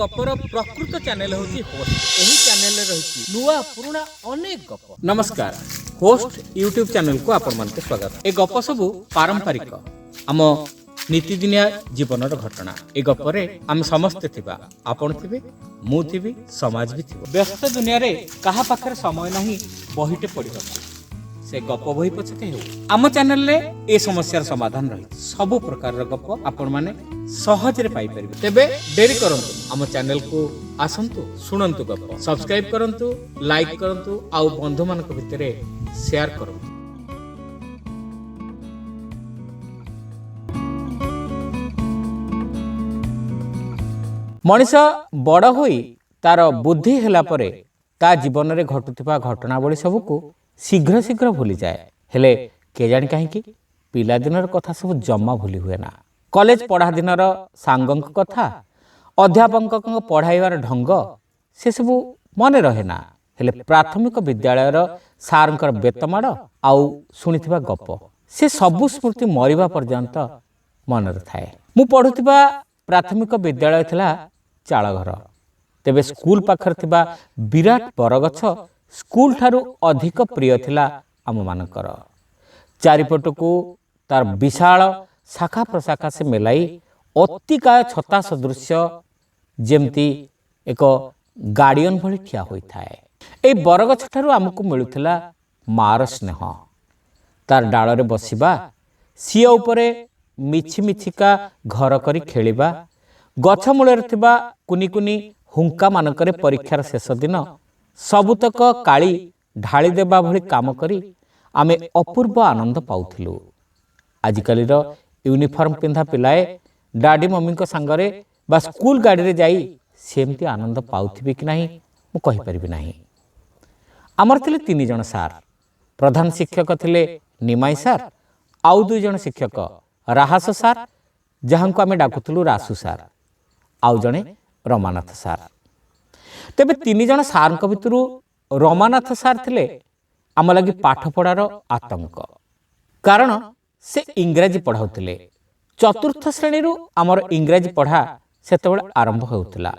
गपर प्रकृत चैनल होची होस्ट। एही चैनल रे रहिची नुवा पुराना अनेक गप। नमस्कार, होस्ट यूट्यूब चैनल को आपण मानते स्वागत। ए गप सब पारंपरिक आम नीतिदिनिया जीवनर घटना। ए गपरे आम समस्त थिबा, आपण थिबे, मु थिबी, समाज भी थिबो। व्यस्त दुनिया रे कहा पाखरे समय नहीं बहिटे पड़िबा से गप बही पछके हो। आम चैनल रे ए समस्यार समाधान रही सब प्रकार गप आपण माने सहज रे पाई परिबे। तेबे डेरी करंतु, आम चैनल को आसंतु, सुनंतु गप, सब्सक्राइब करंतु, लाइक करंतु, आउ बंधु मानक भितरे शेयर करंतु। मनीष बड़ होई तार बुद्धि हेला परे ता जीवन रे घटुथिबा घटनावली सबको शीघ्र शीघ्र भूली जाए। हेले के जानी काहेकि पिला दिनर कथा सब जम्मा भूली हुए ना। कॉलेज पढ़ा दिनर सांगंक कथा, अध्यापक पढ़ाइबार ढंग से सब मन रहे ना। हेले प्राथमिक विद्यालयर सारंकर बेतमाड़ आउ शुणिथिबा गप से सबु स्मृति मरिबा पर्यंत मन थाए। मु पढ़ुथिबा प्राथमिक विद्यालय थिला चाळघर। तेबे स्कूल पाखर थिबा विराट बरगछ स्कूल ठारू अधिक प्रिय थिला आम मानकर। चारिपटकू तार विशाल शाखा प्रशाखा से मेलाई अतिकाय छता सदृश जेमती एक गार्डियन भली ठिया होई थाए। ए बरगछ ठारू आमको मिलुथिला मार स्नेह। तार डाल रे बसिबा, सिया उपरे मिछि मिछिका घर करी खेलिबा, गछ मूलरे थिबा कुनी कुनी हुंका मानकरे परीक्षार शेष दिन सबुतक काली ढाली देबा भली काम करी आमे अपूर्व आनंद पाउथिलु। आजिकालीर यूनिफॉर्म पिंधा पिलाए डाडी मम्मी को सांगरे बा स्कूल गाड़ी रे जाई सेमती आनंद पाउथिबे कि नाही मु कहि परिबि नाही। आमर थिले 3 जण सार। प्रधान शिक्षक थिले निमाई सार, आउ 2 जण शिक्षक राहास सार जहां को आमे डाकुथलु रासु सार, आउ जणे रमानाथ सार। तेबे 3 जण सार भितरु रमानाथ सार थिले आम लगी पाठ पढ़ार आतंक। कारण से इंग्राजी पढ़ाउथिले। चतुर्थ श्रेणी आमर इंग्राजी पढ़ा सेतेबेले आरंभ होउथिला।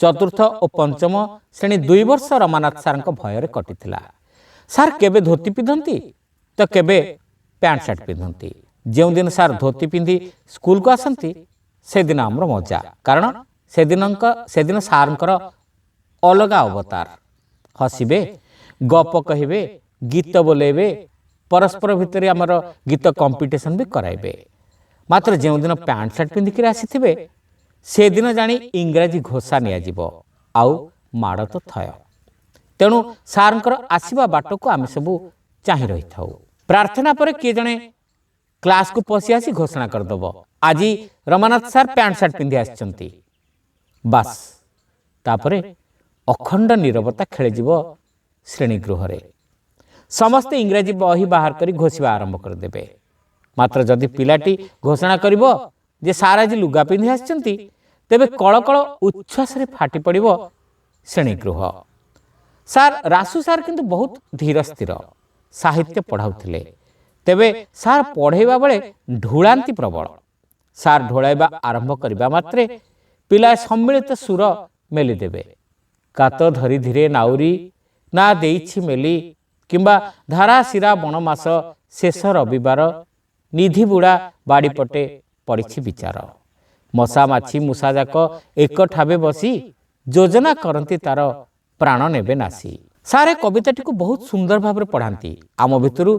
चतुर्थ और पंचम श्रेणी 2 वर्ष रमानाथ सार भयर कटिथिला। सार केबे धोती पिंधती तो केबे पैंट शर्ट पिंधती। जो दिन सार धोती पिंधि स्कूल को आसती से दिन आमर मजा। कारण से दिन सारंकर अलग अवतार। हसिबे, गप कहिबे, गीत बोलेबे, परस्पर भितर आमर गीत कंपटीशन भी कराइबे। मात्र जो दिन पैंट शर्ट पिंधिक आसीथिबे से दिन जानी इंग्राजी घोषा निया जिवो, आउ माड़ तो थय। तेणु सारंकर आसीबा बाट को आमे सबू चाहि रही थाउ। प्रार्थना पर किए जणे क्लास को पसी आसी घोषणा करदब, आज रमानाथ सार पैंट शर्ट पिंधि आछंती। बास तापरे अखंड नीरवता खेलीजिव श्रेणी गृह रे। समस्ते इंग्राजी बही बाहर करी घोषिबा आरंभ करदेबे। मात्र जदि पिलाटी घोषणा करिवो जे सार आज लुगा पिंधि आछंती, तेबे कळकळ उच्छ्वास रे फाटी पड़िवो श्रेणी गृह। सार रासु सार किंतु बहुत धीर स्थिर साहित्य पढ़ाउथिले। तेबे सार पढ़ेबा बेले ढुलांती प्रबल। सार ढोलाइबा आरंभ करिबा मात्रे पिला सम्मिलित सुर मेली देबे। कात धरी धीरे नाउरी ना देइछि मेली, किंबा धारा शिरा बणमास शेष रविवार निधि बुड़ा बाड़ी पटे पड़िछि विचार। मशा माछी मूषा जाक एक ठाबे बसी योजना करती तार प्राण नेबे नासी। सारे कविताटी को बहुत सुंदर भाव पढ़ाती। आम भितरु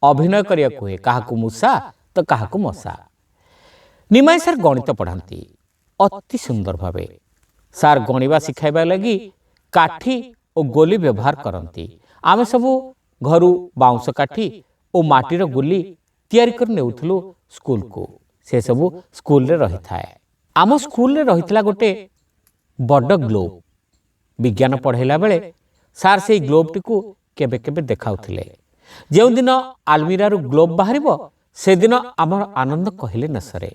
अभिनय करिया कुहे, काहाकू मूषा तो काहाकू मशा। निमाई सार गणित पढ़ाती अति सुंदर भावे। सार गणिबा शिखाइबा लगी काठी और गोली व्यवहार करती। आमे सबू घरू बाउंस काठी और माटीर गोली तैयारी कर नेउथलु स्कूल को। से सबू स्कूल रे रही थाए। आम स्कूल रे रहितला गोटे बड़ ग्लोब। विज्ञान पढ़ाइला बेले सार से ग्लोब टी को केबे केबे देखाउथिले। जो दिन आलमीरा रु ग्लोब बाहरिबो से दिन आमर आनंद कहिले न सरे।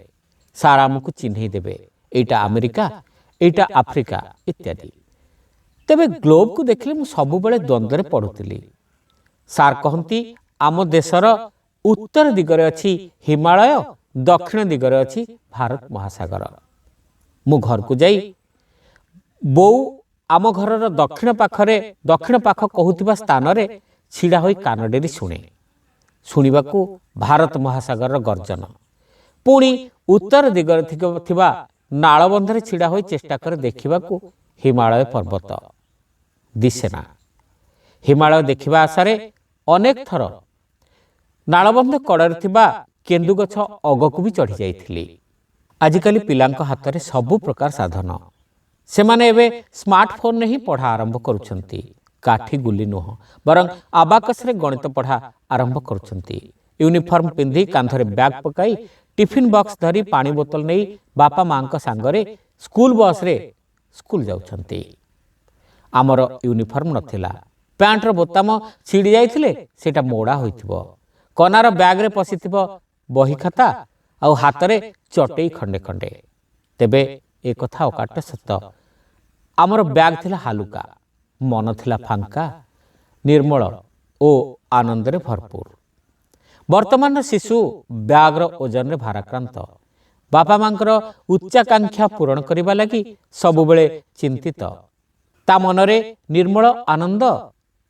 सार आमको चिन्हई देबे, एटा अमेरिका, एटा आफ्रिका इत्यादि। तेबे ग्लोब को देखले मु सबु बेले द्वंद्व रे पढ़ुथिली। सार कहती आम देशर उत्तर दिगरे अछि हिमालय, दक्षिण दिगरे अछि भारत महासागर। मु घर को जाई ବୋଉ ଆମ ଘରର ଦକ୍ଷିଣ ପାଖ କହୁଥିବା ସ୍ଥାନରେ ଛିଡ଼ା ହୋଇ କାନ ଡେରି ଶୁଣେ। ଶୁଣିବାକୁ ଭାରତ ମହାସାଗରର ଗର୍ଜନ। ପୁଣି ଉତ୍ତର ଦିଗରେ ଥିବା ନାଳବନ୍ଧରେ ଛିଡ଼ା ହୋଇ ଚେଷ୍ଟା କରେ ଦେଖିବାକୁ ହିମାଳୟ ପର୍ବତ। ଦିଶେନା। ହିମାଳୟ ଦେଖିବା ଆଶାରେ ଅନେକ ଥର ନାଳବନ୍ଧ କଡ଼ରେ ଥିବା କେନ୍ଦୁଗଛ ଅଗକୁ ବି ଚଢ଼ି ଯାଇଥିଲି। ଆଜିକାଲି ପିଲାଙ୍କ ହାତରେ ସବୁ ପ୍ରକାର ସାଧନ। ସେମାନେ ଏବେ ସ୍ମାର୍ଟଫୋନ୍ରେ ହିଁ ପଢ଼ା ଆରମ୍ଭ କରୁଛନ୍ତି। କାଠି ଗୁଲି ନୁହଁ, ବରଂ ଆବାକସରେ ଗଣିତ ପଢ଼ା ଆରମ୍ଭ କରୁଛନ୍ତି। ୟୁନିଫର୍ମ ପିନ୍ଧି କାନ୍ଧରେ ବ୍ୟାଗ୍ ପକାଇ ଟିଫିନ୍ ବକ୍ସ ଧରି ପାଣି ବୋତଲ ନେଇ ବାପା ମାଙ୍କ ସାଙ୍ଗରେ ସ୍କୁଲ ବସ୍ରେ ସ୍କୁଲ ଯାଉଛନ୍ତି। ଆମର ୟୁନିଫର୍ମ ନଥିଲା। ପ୍ୟାଣ୍ଟର ବୋତାମ ଛିଡ଼ି ଯାଇଥିଲେ ସେଇଟା ମୋଡ଼ା ହୋଇଥିବ। କନାର ବ୍ୟାଗ୍ରେ ପଶିଥିବ ବହି ଖାତା ଆଉ ହାତରେ ଚଟେଇ ଖଣ୍ଡେ ଖଣ୍ଡେ। ତେବେ ଏ କଥା ଅକାଟ୍ୟ ସତ। ଆମର ବ୍ୟାଗ୍ ଥିଲା ହାଲୁକା, ମନ ଥିଲା ଫାଙ୍କା, ନିର୍ମଳ ଓ ଆନନ୍ଦରେ ଭରପୁର। ବର୍ତ୍ତମାନର ଶିଶୁ ବ୍ୟାଗ୍ର ଓଜନରେ ଭାରାକ୍ରାନ୍ତ। ବାପା ମାଙ୍କର ଉଚ୍ଚାକାଂକ୍ଷା ପୂରଣ କରିବା ଲାଗି ସବୁବେଳେ ଚିନ୍ତିତ। ତା ମନରେ ନିର୍ମଳ ଆନନ୍ଦ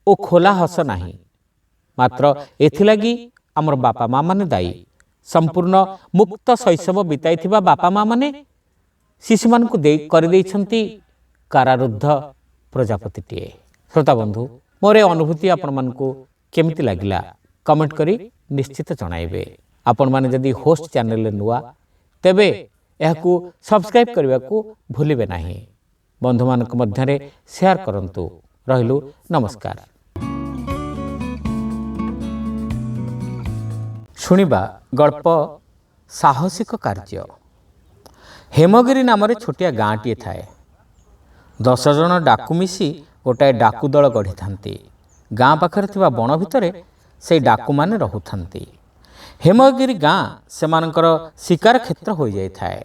ଓ ଖୋଲା ହସ ନାହିଁ। ମାତ୍ର ଏଥିଲାଗି ଆମର ବାପା ମା ମାନେ ଦାୟୀ। ସମ୍ପୂର୍ଣ୍ଣ ମୁକ୍ତ ଶୈଶବ ବିତାଇଥିବା ବାପା ମା ମାନେ ଶିଶୁମାନଙ୍କୁ କରିଦେଇଛନ୍ତି କାରାରୁଦ୍ଧ ପ୍ରଜାପତିଟିଏ। ଶ୍ରୋତାବନ୍ଧୁ, ମୋର ଏ ଅନୁଭୂତି ଆପଣମାନଙ୍କୁ କେମିତି ଲାଗିଲା କମେଣ୍ଟ କରି ନିଶ୍ଚିତ ଜଣାଇବେ। ଆପଣମାନେ ଯଦି ହୋଷ୍ଟ ଚ୍ୟାନେଲରେ ନୂଆ, ତେବେ ଏହାକୁ ସବସ୍କ୍ରାଇବ୍ କରିବାକୁ ଭୁଲିବେ ନାହିଁ। ବନ୍ଧୁମାନଙ୍କ ମଧ୍ୟରେ ସେୟାର କରନ୍ତୁ। ରହିଲୁ, ନମସ୍କାର। ଶୁଣିବା ଗଳ୍ପ ସାହସିକ କାର୍ଯ୍ୟ। ହେମଗିରି ନାମରେ ଛୋଟିଆ ଗାଁଟିଏ ଥାଏ। 10 ଜଣ ଡାକୁ ମିଶି ଗୋଟାଏ ଡାକୁ ଦଳ ଗଢ଼ିଥାନ୍ତି। ଗାଁ ପାଖରେ ଥିବା ବଣ ଭିତରେ ସେଇ ଡାକୁମାନେ ରହୁଥାନ୍ତି। ହେମଗିରି ଗାଁ ସେମାନଙ୍କର ଶିକାର କ୍ଷେତ୍ର ହୋଇଯାଇଥାଏ।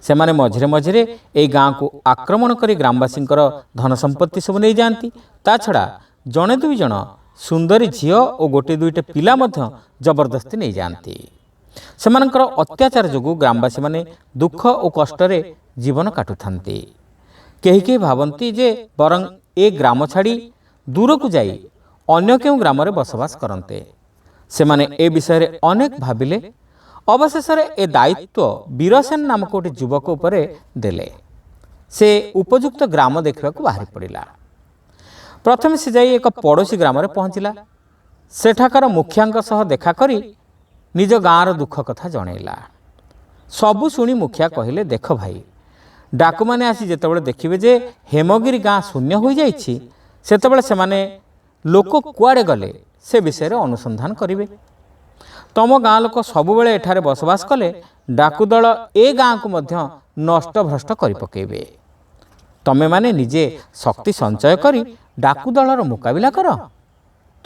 ସେମାନେ ମଝିରେ ମଝିରେ ଏଇ ଗାଁକୁ ଆକ୍ରମଣ କରି ଗ୍ରାମବାସୀଙ୍କର ଧନ ସମ୍ପତ୍ତି ସବୁ ନେଇଯାଆନ୍ତି। ତା ଛଡ଼ା ଜଣେ ଦୁଇ ଜଣ ସୁନ୍ଦରୀ ଝିଅ ଓ ଗୋଟିଏ ଦୁଇଟା ପିଲା ମଧ୍ୟ ଜବରଦସ୍ତି ନେଇଯାଆନ୍ତି। ସେମାନଙ୍କର ଅତ୍ୟାଚାର ଯୋଗୁଁ ଗ୍ରାମବାସୀମାନେ ଦୁଃଖ ଓ କଷ୍ଟରେ ଜୀବନ କାଟୁଥାନ୍ତି। କେହି କେହି ଭାବନ୍ତି ଯେ ବରଂ ଏ ଗ୍ରାମ ଛାଡ଼ି ଦୂରକୁ ଯାଇ ଅନ୍ୟ କେଉଁ ଗ୍ରାମରେ ବସବାସ କରନ୍ତେ। ସେମାନେ ଏ ବିଷୟରେ ଅନେକ ଭାବିଲେ। ଅବଶେଷରେ ଏ ଦାୟିତ୍ୱ ବୀରସେନ ନାମକ ଗୋଟିଏ ଯୁବକ ଉପରେ ଦେଲେ। ସେ ଉପଯୁକ୍ତ ଗ୍ରାମ ଦେଖିବାକୁ ବାହାରି ପଡ଼ିଲା। ପ୍ରଥମେ ସେ ଯାଇ ଏକ ପଡ଼ୋଶୀ ଗ୍ରାମରେ ପହଞ୍ଚିଲା। ସେଠାକାର ମୁଖିଆଙ୍କ ସହ ଦେଖା କରି ନିଜ ଗାଁର ଦୁଃଖ କଥା ଜଣାଇଲା। ସବୁ ଶୁଣି ମୁଖିଆ କହିଲେ, ଦେଖ ଭାଇ, ଡାକୁମାନେ ଆସି ଯେତେବେଳେ ଦେଖିବେ ଯେ ହେମଗିରି ଗାଁ ଶୂନ୍ୟ ହୋଇଯାଇଛି, ସେତେବେଳେ ସେମାନେ ଲୋକ କୁଆଡ଼େ ଗଲେ ସେ ବିଷୟରେ ଅନୁସନ୍ଧାନ କରିବେ। ତମ ଗାଁ ଲୋକ ସବୁବେଳେ ଏଠାରେ ବସବାସ କଲେ ଡାକୁଦଳ ଏ ଗାଁକୁ ମଧ୍ୟ ନଷ୍ଟଭ୍ରଷ୍ଟ କରି ପକାଇବେ। ତମେମାନେ ନିଜେ ଶକ୍ତି ସଞ୍ଚୟ କରି ଡାକୁଦଳର ମୁକାବିଲା କର।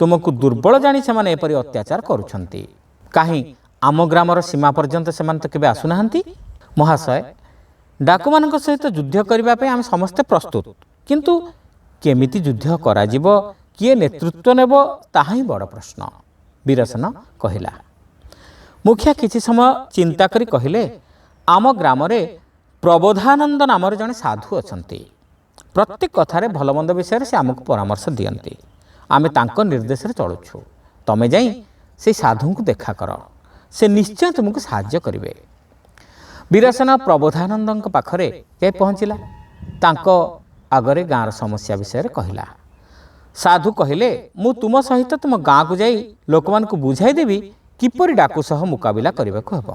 ତୁମକୁ ଦୁର୍ବଳ ଜାଣି ସେମାନେ ଏପରି ଅତ୍ୟାଚାର କରୁଛନ୍ତି। କାହିଁ ଆମ ଗ୍ରାମର ସୀମା ପର୍ଯ୍ୟନ୍ତ ସେମାନେ ତ କେବେ ଆସୁନାହାନ୍ତି। ମହାଶୟ, ଡାକୁମାନଙ୍କ ସହିତ ଯୁଦ୍ଧ କରିବା ପାଇଁ ଆମେ ସମସ୍ତେ ପ୍ରସ୍ତୁତ, କିନ୍ତୁ କେମିତି ଯୁଦ୍ଧ କରାଯିବ, କିଏ ନେତୃତ୍ୱ ନେବ, ତାହା ହିଁ ବଡ଼ ପ୍ରଶ୍ନ, ବୀରସେନ କହିଲା। ମୁଖିଆ କିଛି ସମୟ ଚିନ୍ତା କରି କହିଲେ, ଆମ ଗ୍ରାମରେ ପ୍ରବୋଧାନନ୍ଦ ନାମରେ ଜଣେ ସାଧୁ ଅଛନ୍ତି। ପ୍ରତ୍ୟେକ କଥାରେ ଭଲମନ୍ଦ ବିଷୟରେ ସେ ଆମକୁ ପରାମର୍ଶ ଦିଅନ୍ତି। ଆମେ ତାଙ୍କ ନିର୍ଦ୍ଦେଶରେ ଚଳୁଛୁ। ତମେ ଯାଇ ସେଇ ସାଧୁଙ୍କୁ ଦେଖା କର, ସେ ନିଶ୍ଚୟ ତୁମକୁ ସାହାଯ୍ୟ କରିବେ। ବୀରସେନ ପ୍ରବୋଧାନନ୍ଦଙ୍କ ପାଖରେ ଯାଇ ପହଞ୍ଚିଲା। ତାଙ୍କ ଆଗରେ ଗାଁର ସମସ୍ୟା ବିଷୟରେ କହିଲା। ସାଧୁ କହିଲେ, ମୁଁ ତୁମ ସହିତ ତୁମ ଗାଁକୁ ଯାଇ ଲୋକମାନଙ୍କୁ ବୁଝାଇ ଦେବି କିପରି ଡାକୁ ସହ ମୁକାବିଲା କରିବାକୁ ହେବ।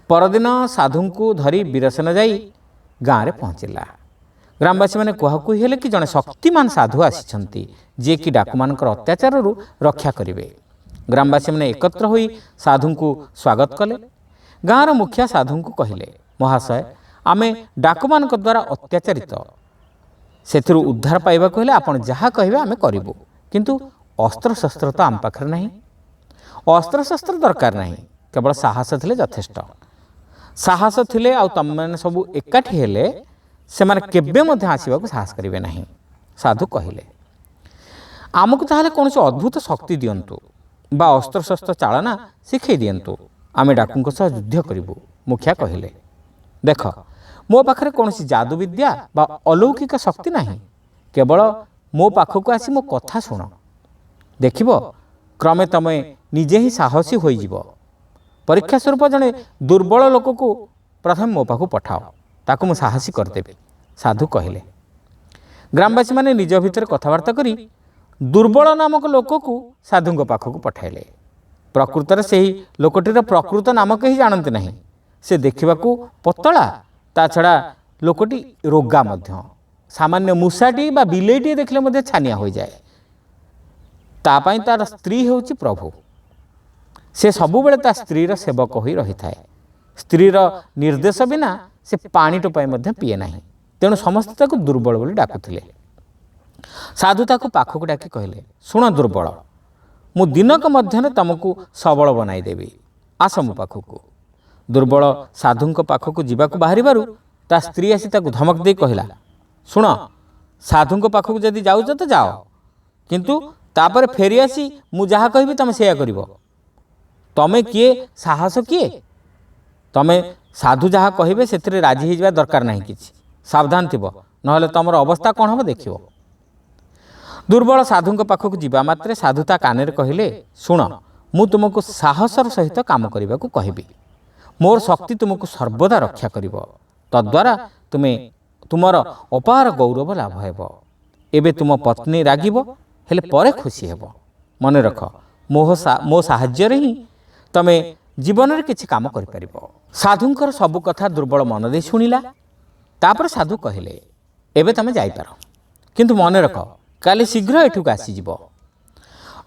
ପରଦିନ ସାଧୁଙ୍କୁ ଧରି ବୀରସେନ ଯାଇ ଗାଁରେ ପହଞ୍ଚିଲା। ଗ୍ରାମବାସୀମାନେ କୁହାକୁହି ହେଲେ କି ଜଣେ ଶକ୍ତିମାନ ସାଧୁ ଆସିଛନ୍ତି, ଯିଏକି ଡାକୁମାନଙ୍କର ଅତ୍ୟାଚାରରୁ ରକ୍ଷା କରିବେ। ଗ୍ରାମବାସୀମାନେ ଏକତ୍ର ହୋଇ ସାଧୁଙ୍କୁ ସ୍ୱାଗତ କଲେ। ଗାଁର ମୁଖିଆ ସାଧୁଙ୍କୁ କହିଲେ, ମହାଶୟ, ଆମେ ଡାକୁମାନଙ୍କ ଦ୍ୱାରା ଅତ୍ୟାଚାରିତ। ସେଥିରୁ ଉଦ୍ଧାର ପାଇବାକୁ ହେଲେ ଆପଣ ଯାହା କହିବେ ଆମେ କରିବୁ, କିନ୍ତୁ ଅସ୍ତ୍ରଶସ୍ତ୍ର ତ ଆମ ପାଖରେ ନାହିଁ। ଅସ୍ତ୍ରଶସ୍ତ୍ର ଦରକାର ନାହିଁ, କେବଳ ସାହସ ଥିଲେ ଯଥେଷ୍ଟ। ସାହସ ଥିଲେ ଆଉ ତମେମାନେ ସବୁ ଏକାଠି ହେଲେ ସେମାନେ କେବେ ମଧ୍ୟ ଆସିବାକୁ ସାହସ କରିବେ ନାହିଁ। ସାଧୁ କହିଲେ, ଆମକୁ ତାହେଲେ କୌଣସି ଅଦ୍ଭୁତ ଶକ୍ତି ଦିଅନ୍ତୁ ବା ଅସ୍ତ୍ରଶସ୍ତ୍ର ଚାଳନା ଶିଖାଇ ଦିଅନ୍ତୁ, ଆମେ ଡାକୁଙ୍କ ସହ ଯୁଦ୍ଧ କରିବୁ। ମୁଖିଆ କହିଲେ, ଦେଖ, ମୋ ପାଖରେ କୌଣସି ଯାଦୁ ବିଦ୍ୟା ବା अलौकिक ଶକ୍ତି ନାହିଁ। କେବଳ ମୋ ପାଖକୁ ଆସି ମୋ କଥା ଶୁଣ। ଦେଖିବ କ୍ରମେ ତମେ ନିଜେ ହିଁ ସାହସୀ ହୋଇଯିବ। ପରୀକ୍ଷା ସ୍ୱରୂପ ଜଣେ ଦୁର୍ବଳ ଲୋକକୁ ପ୍ରଥମେ ମୋ ପାଖକୁ ପଠାଅ, ତାକୁ ମୁଁ ସାହସୀ କରିଦେବି। ସାଧୁ କହିଲେ। ଗ୍ରାମବାସୀମାନେ ନିଜ ଭିତରେ କଥାବାର୍ତ୍ତା କରି ଦୁର୍ବଳ ନାମକ ଲୋକକୁ ସାଧୁଙ୍କ ପାଖକୁ ପଠାଇଲେ। ପ୍ରକୃତରେ ସେହି ଲୋକଟିର ପ୍ରକୃତ ନାମ କେହି ଜାଣନ୍ତି ନାହିଁ। ସେ ଦେଖିବାକୁ ପତଳା, ତା ଛଡ଼ା ଲୋକଟି ରୋଗା ମଧ୍ୟ। ସାମାନ୍ୟ ମୂଷାଟିଏ ବା ବିଲେଇଟିଏ ଦେଖିଲେ ମଧ୍ୟ ଛାନିଆ ହୋଇଯାଏ। ତା ପାଇଁ ତାର ସ୍ତ୍ରୀ ହେଉଛି ପ୍ରଭୁ। ସେ ସବୁବେଳେ ତା ସ୍ତ୍ରୀର ସେବକ ହୋଇ ରହିଥାଏ। ସ୍ତ୍ରୀର ନିର୍ଦ୍ଦେଶ ବିନା ସେ ପାଣି ଟୋପାଏ ମଧ୍ୟ ପିଏ ନାହିଁ। ତେଣୁ ସମସ୍ତେ ତାକୁ ଦୁର୍ବଳ ବୋଲି ଡାକୁଥିଲେ। ସାଧୁ ତାକୁ ପାଖକୁ ଡାକି କହିଲେ, ଶୁଣ ଦୁର୍ବଳ, ମୁଁ ଦିନକ ମଧ୍ୟରେ ତୁମକୁ ସବଳ ବନାଇଦେବି। ଆସ ମୋ ପାଖକୁ। ଦୁର୍ବଳ ସାଧୁଙ୍କ ପାଖକୁ ଯିବାକୁ ବାହାରିବାରୁ ତା ସ୍ତ୍ରୀ ଆସି ତାକୁ ଧମକ ଦେଇ କହିଲା, ଶୁଣ, ସାଧୁଙ୍କ ପାଖକୁ ଯଦି ଯାଉଛ ତ ଯାଅ, କିନ୍ତୁ ତାପରେ ଫେରିଆସି ମୁଁ ଯାହା କହିବି ତୁମେ ସେଇଆ କରିବ। ତମେ କିଏ, ସାହସ କିଏ? ତମେ ସାଧୁ ଯାହା କହିବେ ସେଥିରେ ରାଜି ହୋଇଯିବା ଦରକାର ନାହିଁ କିଛି। ସାବଧାନ ଥିବ, ନହେଲେ ତମର ଅବସ୍ଥା କ'ଣ ହେବ ଦେଖିବ। ଦୁର୍ବଳ ସାଧୁଙ୍କ ପାଖକୁ ଯିବା ମାତ୍ରେ ସାଧୁ ତା କାନରେ କହିଲେ, ଶୁଣ, ମୁଁ ତୁମକୁ ସାହସର ସହିତ କାମ କରିବାକୁ କହିବି। ମୋର ଶକ୍ତି ତୁମକୁ ସର୍ବଦା ରକ୍ଷା କରିବ। ତଦ୍ୱାରା ତୁମର ଅପାର ଗୌରବ ଲାଭ ହେବ। ଏବେ ତୁମ ପତ୍ନୀ ରାଗିବ, ହେଲେ ପରେ ଖୁସି ହେବ। ମନେ ରଖ, ମୋ ସାହାଯ୍ୟରେ ହିଁ ତମେ ଜୀବନରେ କିଛି କାମ କରିପାରିବ। ସାଧୁଙ୍କର ସବୁ କଥା ଦୁର୍ବଳ ମନ ଦେଇ ଶୁଣିଲା। ତାପରେ ସାଧୁ କହିଲେ, ଏବେ ତମେ ଯାଇପାର, କିନ୍ତୁ ମନେ ରଖ, କାଲି ଶୀଘ୍ର ଏଠାକୁ ଆସିଯିବ।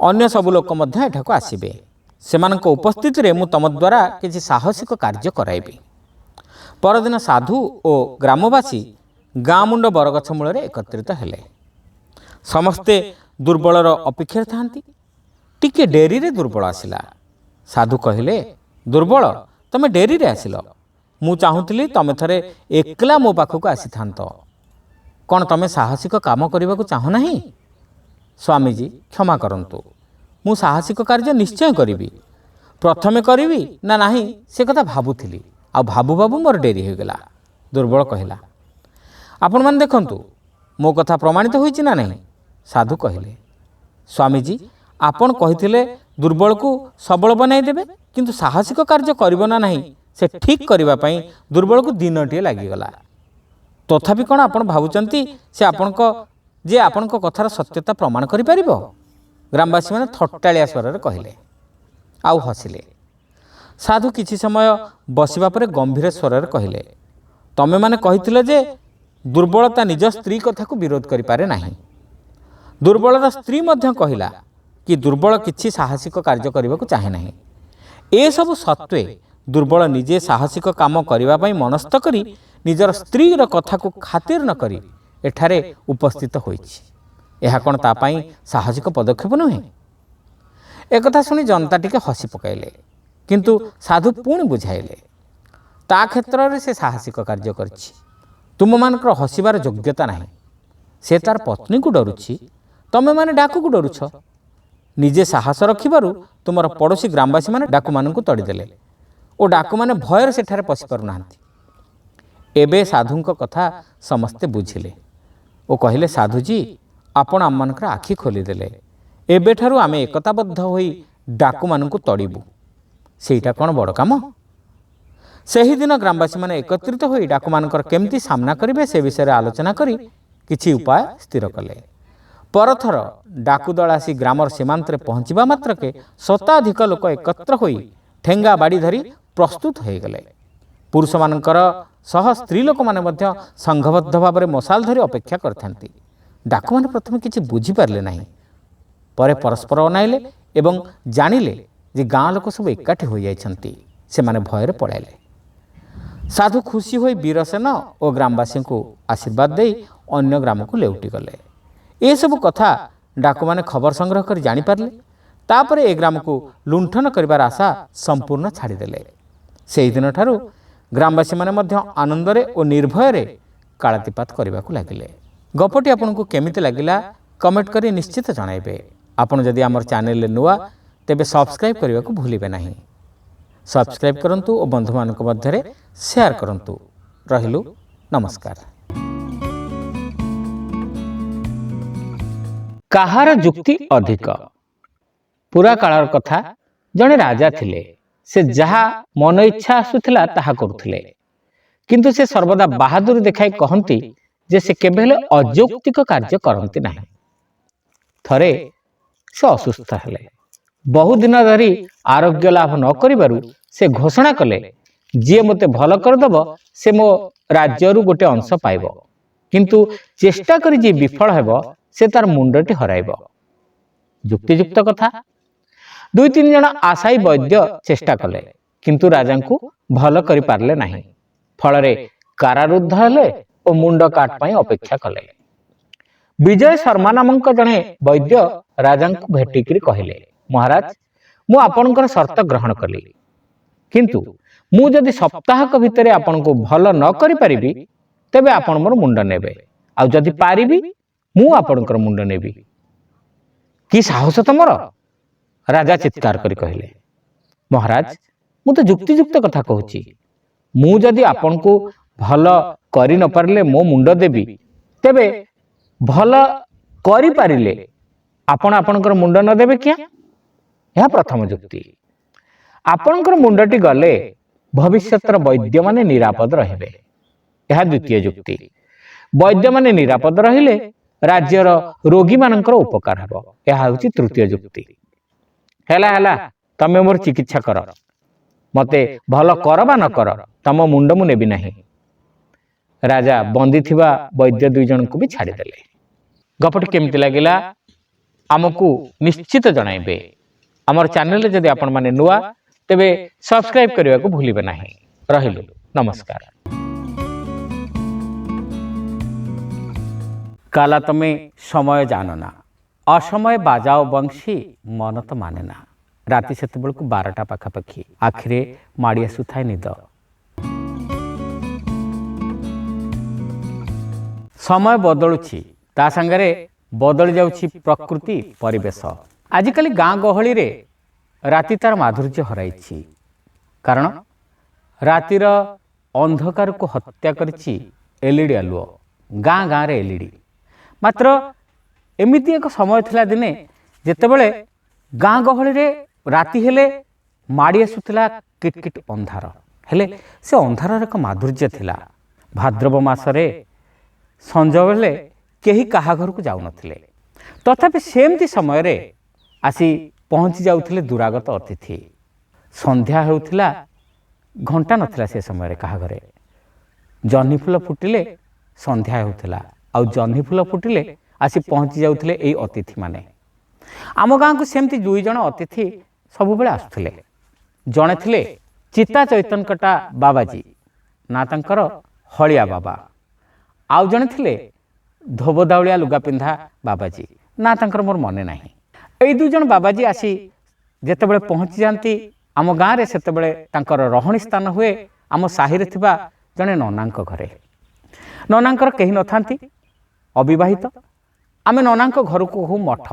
ଅନ୍ୟ ସବୁ ଲୋକ ମଧ୍ୟ ଏଠାକୁ ଆସିବେ। ସେମାନଙ୍କ ଉପସ୍ଥିତିରେ ମୁଁ ତମ ଦ୍ୱାରା କିଛି ସାହସିକ କାର୍ଯ୍ୟ କରାଇବି। ପରଦିନ ସାଧୁ ଓ ଗ୍ରାମବାସୀ ଗାଁ ମୁଣ୍ଡ ବରଗଛ ମୂଳରେ ଏକତ୍ରିତ ହେଲେ। ସମସ୍ତେ ଦୁର୍ବଳର ଅପେକ୍ଷାରେ ଥାନ୍ତି। ଟିକେ ଡେରିରେ ଦୁର୍ବଳ ଆସିଲା। ସାଧୁ କହିଲେ, ଦୁର୍ବଳ, ତମେ ଡେରିରେ ଆସିଲ। ମୁଁ ଚାହୁଁଥିଲି ତମେ ଥରେ ଏକଲା ମୋ ପାଖକୁ ଆସିଥାନ୍ତ। କ'ଣ ତମେ ସାହସିକ କାମ କରିବାକୁ ଚାହୁଁନାହିଁ? ସ୍ୱାମୀଜୀ, କ୍ଷମା କରନ୍ତୁ, ମୁଁ ସାହସିକ କାର୍ଯ୍ୟ ନିଶ୍ଚୟ କରିବି। ପ୍ରଥମେ କରିବି ନା ନାହିଁ ସେ କଥା ଭାବୁଥିଲି, ଆଉ ଭାବୁ ଭାବୁ ମୋର ଡେରି ହୋଇଗଲା। ଦୁର୍ବଳ କହିଲା। ଆପଣମାନେ ଦେଖନ୍ତୁ, ମୋ କଥା ପ୍ରମାଣିତ ହୋଇଛି ନା ନାହିଁ? ସାଧୁ କହିଲେ। ସ୍ୱାମୀଜୀ, ଆପଣ କହିଥିଲେ ଦୁର୍ବଳକୁ ସବଳ ବନାଇ ଦେବେ, କିନ୍ତୁ ସାହସିକ କାର୍ଯ୍ୟ କରିବ ନା ନାହିଁ ସେ ଠିକ୍ କରିବା ପାଇଁ ଦୁର୍ବଳକୁ ଦିନଟିଏ ଲାଗିଗଲା। ତଥାପି କ'ଣ ଆପଣ ଭାବୁଛନ୍ତି ଯେ ଆପଣଙ୍କ କଥାର ସତ୍ୟତା ପ୍ରମାଣ କରିପାରିବ? ଗ୍ରାମବାସୀମାନେ ଥଟ୍ଟାଳିଆ ସ୍ୱରରେ କହିଲେ, ଆଉ ହସିଲେ। ସାଧୁ କିଛି ସମୟ ବସିବା ପରେ ଗମ୍ଭୀର ସ୍ୱରରେ କହିଲେ, ତମେମାନେ କହିଥିଲେ ଯେ ଦୁର୍ବଳ ତା ନିଜ ସ୍ତ୍ରୀ କଥାକୁ ବିରୋଧ କରିପାରେ ନାହିଁ। ଦୁର୍ବଳର ସ୍ତ୍ରୀ ମଧ୍ୟ କହିଲା କି ଦୁର୍ବଳ କିଛି ସାହସିକ କାର୍ଯ୍ୟ କରିବାକୁ ଚାହେଁ ନାହିଁ। ଏସବୁ ସତ୍ତ୍ୱେ ଦୁର୍ବଳ ନିଜେ ସାହସିକ କାମ କରିବା ପାଇଁ ମନସ୍ଥ କରି ନିଜର ସ୍ତ୍ରୀର କଥାକୁ ଖାତିର ନ କରି ଏଠାରେ ଉପସ୍ଥିତ ହୋଇଛି। ଏହା କ'ଣ ତା ପାଇଁ ସାହସିକ ପଦକ୍ଷେପ ନୁହେଁ? ଏକଥା ଶୁଣି ଜନତା ଟିକେ ହସି ପକାଇଲେ, କିନ୍ତୁ ସାଧୁ ପୁଣି ବୁଝାଇଲେ, ତା କ୍ଷେତ୍ରରେ ସେ ସାହସିକ କାର୍ଯ୍ୟ କରିଛି। ତୁମମାନଙ୍କର ହସିବାର ଯୋଗ୍ୟତା ନାହିଁ। ସେ ତାର ପତ୍ନୀକୁ ଡରୁଛି, ତମେମାନେ ଡାକୁକୁ ଡରୁଛ। ନିଜେ ସାହସ ରଖିବାରୁ ତୁମର ପଡ଼ୋଶୀ ଗ୍ରାମବାସୀମାନେ ଡାକୁମାନଙ୍କୁ ତଡ଼ିଦେଲେ ଓ ଡାକୁମାନେ ଭୟରେ ସେଠାରେ ପଶିପାରୁନାହାନ୍ତି। ଏବେ ସାଧୁଙ୍କ କଥା ସମସ୍ତେ ବୁଝିଲେ ଓ କହିଲେ, ସାଧୁଜୀ, ଆପଣ ଆମମାନଙ୍କର ଆଖି ଖୋଲିଦେଲେ। ଏବେଠାରୁ ଆମେ ଏକତାବଦ୍ଧ ହୋଇ ଡାକୁମାନଙ୍କୁ ତଡ଼ିବୁ। ସେଇଟା କ'ଣ ବଡ଼ କାମ? ସେହିଦିନ ଗ୍ରାମବାସୀମାନେ ଏକତ୍ରିତ ହୋଇ ଡାକୁମାନଙ୍କର କେମିତି ସାମ୍ନା କରିବେ ସେ ବିଷୟରେ ଆଲୋଚନା କରି କିଛି ଉପାୟ ସ୍ଥିର କଲେ। ପରଥର ଡାକୁଦଳ ଆସି ଗ୍ରାମର ସୀମାନ୍ତରେ ପହଞ୍ଚିବା ମାତ୍ରକେ ଶତାଧିକ ଲୋକ ଏକତ୍ର ହୋଇ ଠେଙ୍ଗା ବାଡ଼ି ଧରି ପ୍ରସ୍ତୁତ ହୋଇଗଲେ। ପୁରୁଷମାନଙ୍କର ସହ ସ୍ତ୍ରୀ ଲୋକମାନେ ମଧ୍ୟ ସଂଘବଦ୍ଧ ଭାବରେ ମଶାଲ ଧରି ଅପେକ୍ଷା କରିଥାନ୍ତି। ଡାକୁମାନେ ପ୍ରଥମେ କିଛି ବୁଝିପାରିଲେ ନାହିଁ। ପରେ ପରସ୍ପର ଅନାଇଲେ ଏବଂ ଜାଣିଲେ ଯେ ଗାଁ ଲୋକ ସବୁ ଏକାଠି ହୋଇଯାଇଛନ୍ତି। ସେମାନେ ଭୟରେ ପଳାଇଲେ। ସାଧୁ ଖୁସି ହୋଇ ବୀରସେନ ଓ ଗ୍ରାମବାସୀଙ୍କୁ ଆଶୀର୍ବାଦ ଦେଇ ଅନ୍ୟ ଗ୍ରାମକୁ ଲେଉଟିଗଲେ। ଏସବୁ କଥା ଡାକୁମାନେ ଖବର ସଂଗ୍ରହ କରି ଜାଣିପାରିଲେ। ତାପରେ ଏ ଗ୍ରାମକୁ ଲୁଣ୍ଠନ କରିବାର ଆଶା ସମ୍ପୂର୍ଣ୍ଣ ଛାଡ଼ିଦେଲେ। ସେହିଦିନଠାରୁ ଗ୍ରାମବାସୀମାନେ ମଧ୍ୟ ଆନନ୍ଦରେ ଓ ନିର୍ଭୟରେ କାଳାତିପାତ କରିବାକୁ ଲାଗିଲେ। ଗପଟି ଆପଣଙ୍କୁ କେମିତି ଲାଗିଲା କମେଣ୍ଟ କରି ନିଶ୍ଚିତ ଜଣାଇବେ। ଆପଣ ଯଦି ଆମର ଚ୍ୟାନେଲରେ ନୂଆ ତେବେ ସବସ୍କ୍ରାଇବ୍ କରିବାକୁ ଭୁଲିବେ ନାହିଁ। ସବସ୍କ୍ରାଇବ୍ କରନ୍ତୁ ଓ ବନ୍ଧୁମାନଙ୍କ ମଧ୍ୟରେ ସେୟାର କରନ୍ତୁ। ରହିଲୁ, नमस्कार। काहार जुक्ति अधिक पूरा कालर कथा जड़े राजा थिले से जहा मन इच्छा आसुथिला ताहा करुथिले किंतु से सर्वदा बहादुरी देखाई कहती जे से केबेले अयौक्तिक कार्य करती नहीं। थरे से असुस्थ हेले बहु दिन धरी आरोग्य लाभ न करिबारु से घोषणा कले जी मते भल करदब से मो राज्य गोटे अंश पाइब किंतु चेष्टा करी जी विफल हेब से तार मुंडटी हराइब। जुक्तियुक्त कथा। दुई तीन जन आशायी वैद्य चेष्टा कले किंतु राजा को भल करि पारले नाही। फलरे कारारुद्ध हेले और मुंड काट पाई अपेक्षा कले। विजय शर्मा नामक जने वैद्य राजा को भेटिकी कहले महाराज मु आपनकर शर्त ग्रहण कली किंतु मु जदि सप्ताहक भितर आपन को भल न करि परिबि तेबे आपन मोर मुंड नेबे आ जदि पारिबि मु आपनकर मुंड नेबि। कि साहस तमर? राजा चित्कार करी कहले महाराज मु तो जुक्तियुक्त कथा कहूची मु जदि आपन को भल करि न पारले मो मुंड देबी तेबे भल करि पारिले आपण आपनकर मुंड न देबे क्या? यह प्रथम जुक्ति। आपनकर मुंडटी गले भविष्यतर वैद्य माने निरापद रहिबे। यह द्वितीय जुक्ति। वैद्य माने निरापद रहिले राज्यर रोगी मानकर उपकार हबो। यह होची तृतीय जुक्ति। हेला हेला तमे मोर चिकित्सा कर मते भल कर बा न कर तम मुंड मु नेबी नाही। राजा बंदी थिबा वैद्य दुई जन को भी छाड़ी देले। गपटी केमति लागिला आमको निश्चित जणाइबे। आमर चैनल जदि आपण माने नुआ तेबे सब्सक्राइब करने को भूलिबे नाही। रहिलु नमस्कार। काला तमे समय जानना असमय बाजाओ बंशी मन तो माने ना। राति सेते बेल को 12टा पाखापाखि आखिरे माड़ी आसुथाय निद। समय बदलुछि ता संगरे बदल जाउछि प्रकृति परिवेश। आजिकाली गाँ गहली रे राति तार माधुर्य हराइछि कारण रातिर अंधकार को हत्या करिछि एलईडी आलुओ। गाँ गाँ रे एलईडी मात्र एमिति एक समय थिला दिने जेतेबेले गाँ गहली रे राति हेले माड़ी आसुथिला किटकिट अंधार हेले से अंधार एक माधुर्य थिला। भाद्रव मासरे संज बेले केही काहा घर को जाउ नथिले तथापि सेमती समय रे आसी पहुँची जाउथिले दुरागत अतिथि। संध्या हेउथिला घंटा नथिला से समय रे काहा घरे जह्नी फूल फुटिले संध्या हेउथिला आउ जह्नी फूल फुटिले आसी पहुँची जाउथिले एई अतिथि माने। आम गाँ को सेमती दुई जन अतिथि सबु बेले आसुथिले। जणे थिले चिता चैतन्यकटा बाबाजी ना तांकर हलिया बाबा आउ जणे थिले धोबदाउलिया लुगा पिंधा बाबाजी ना तांकर मोर मने नाही। एई दुई जन बाबाजी आसी जेतेबेले पहुँची जाती आम गाँव में सेतेबेले तांकर रहणी स्थान हुए आम साहि रे थिबा जणे ननांक घरे। ननांकर केही नथांती अविवाहित आमे ननांक घर को हो मठ।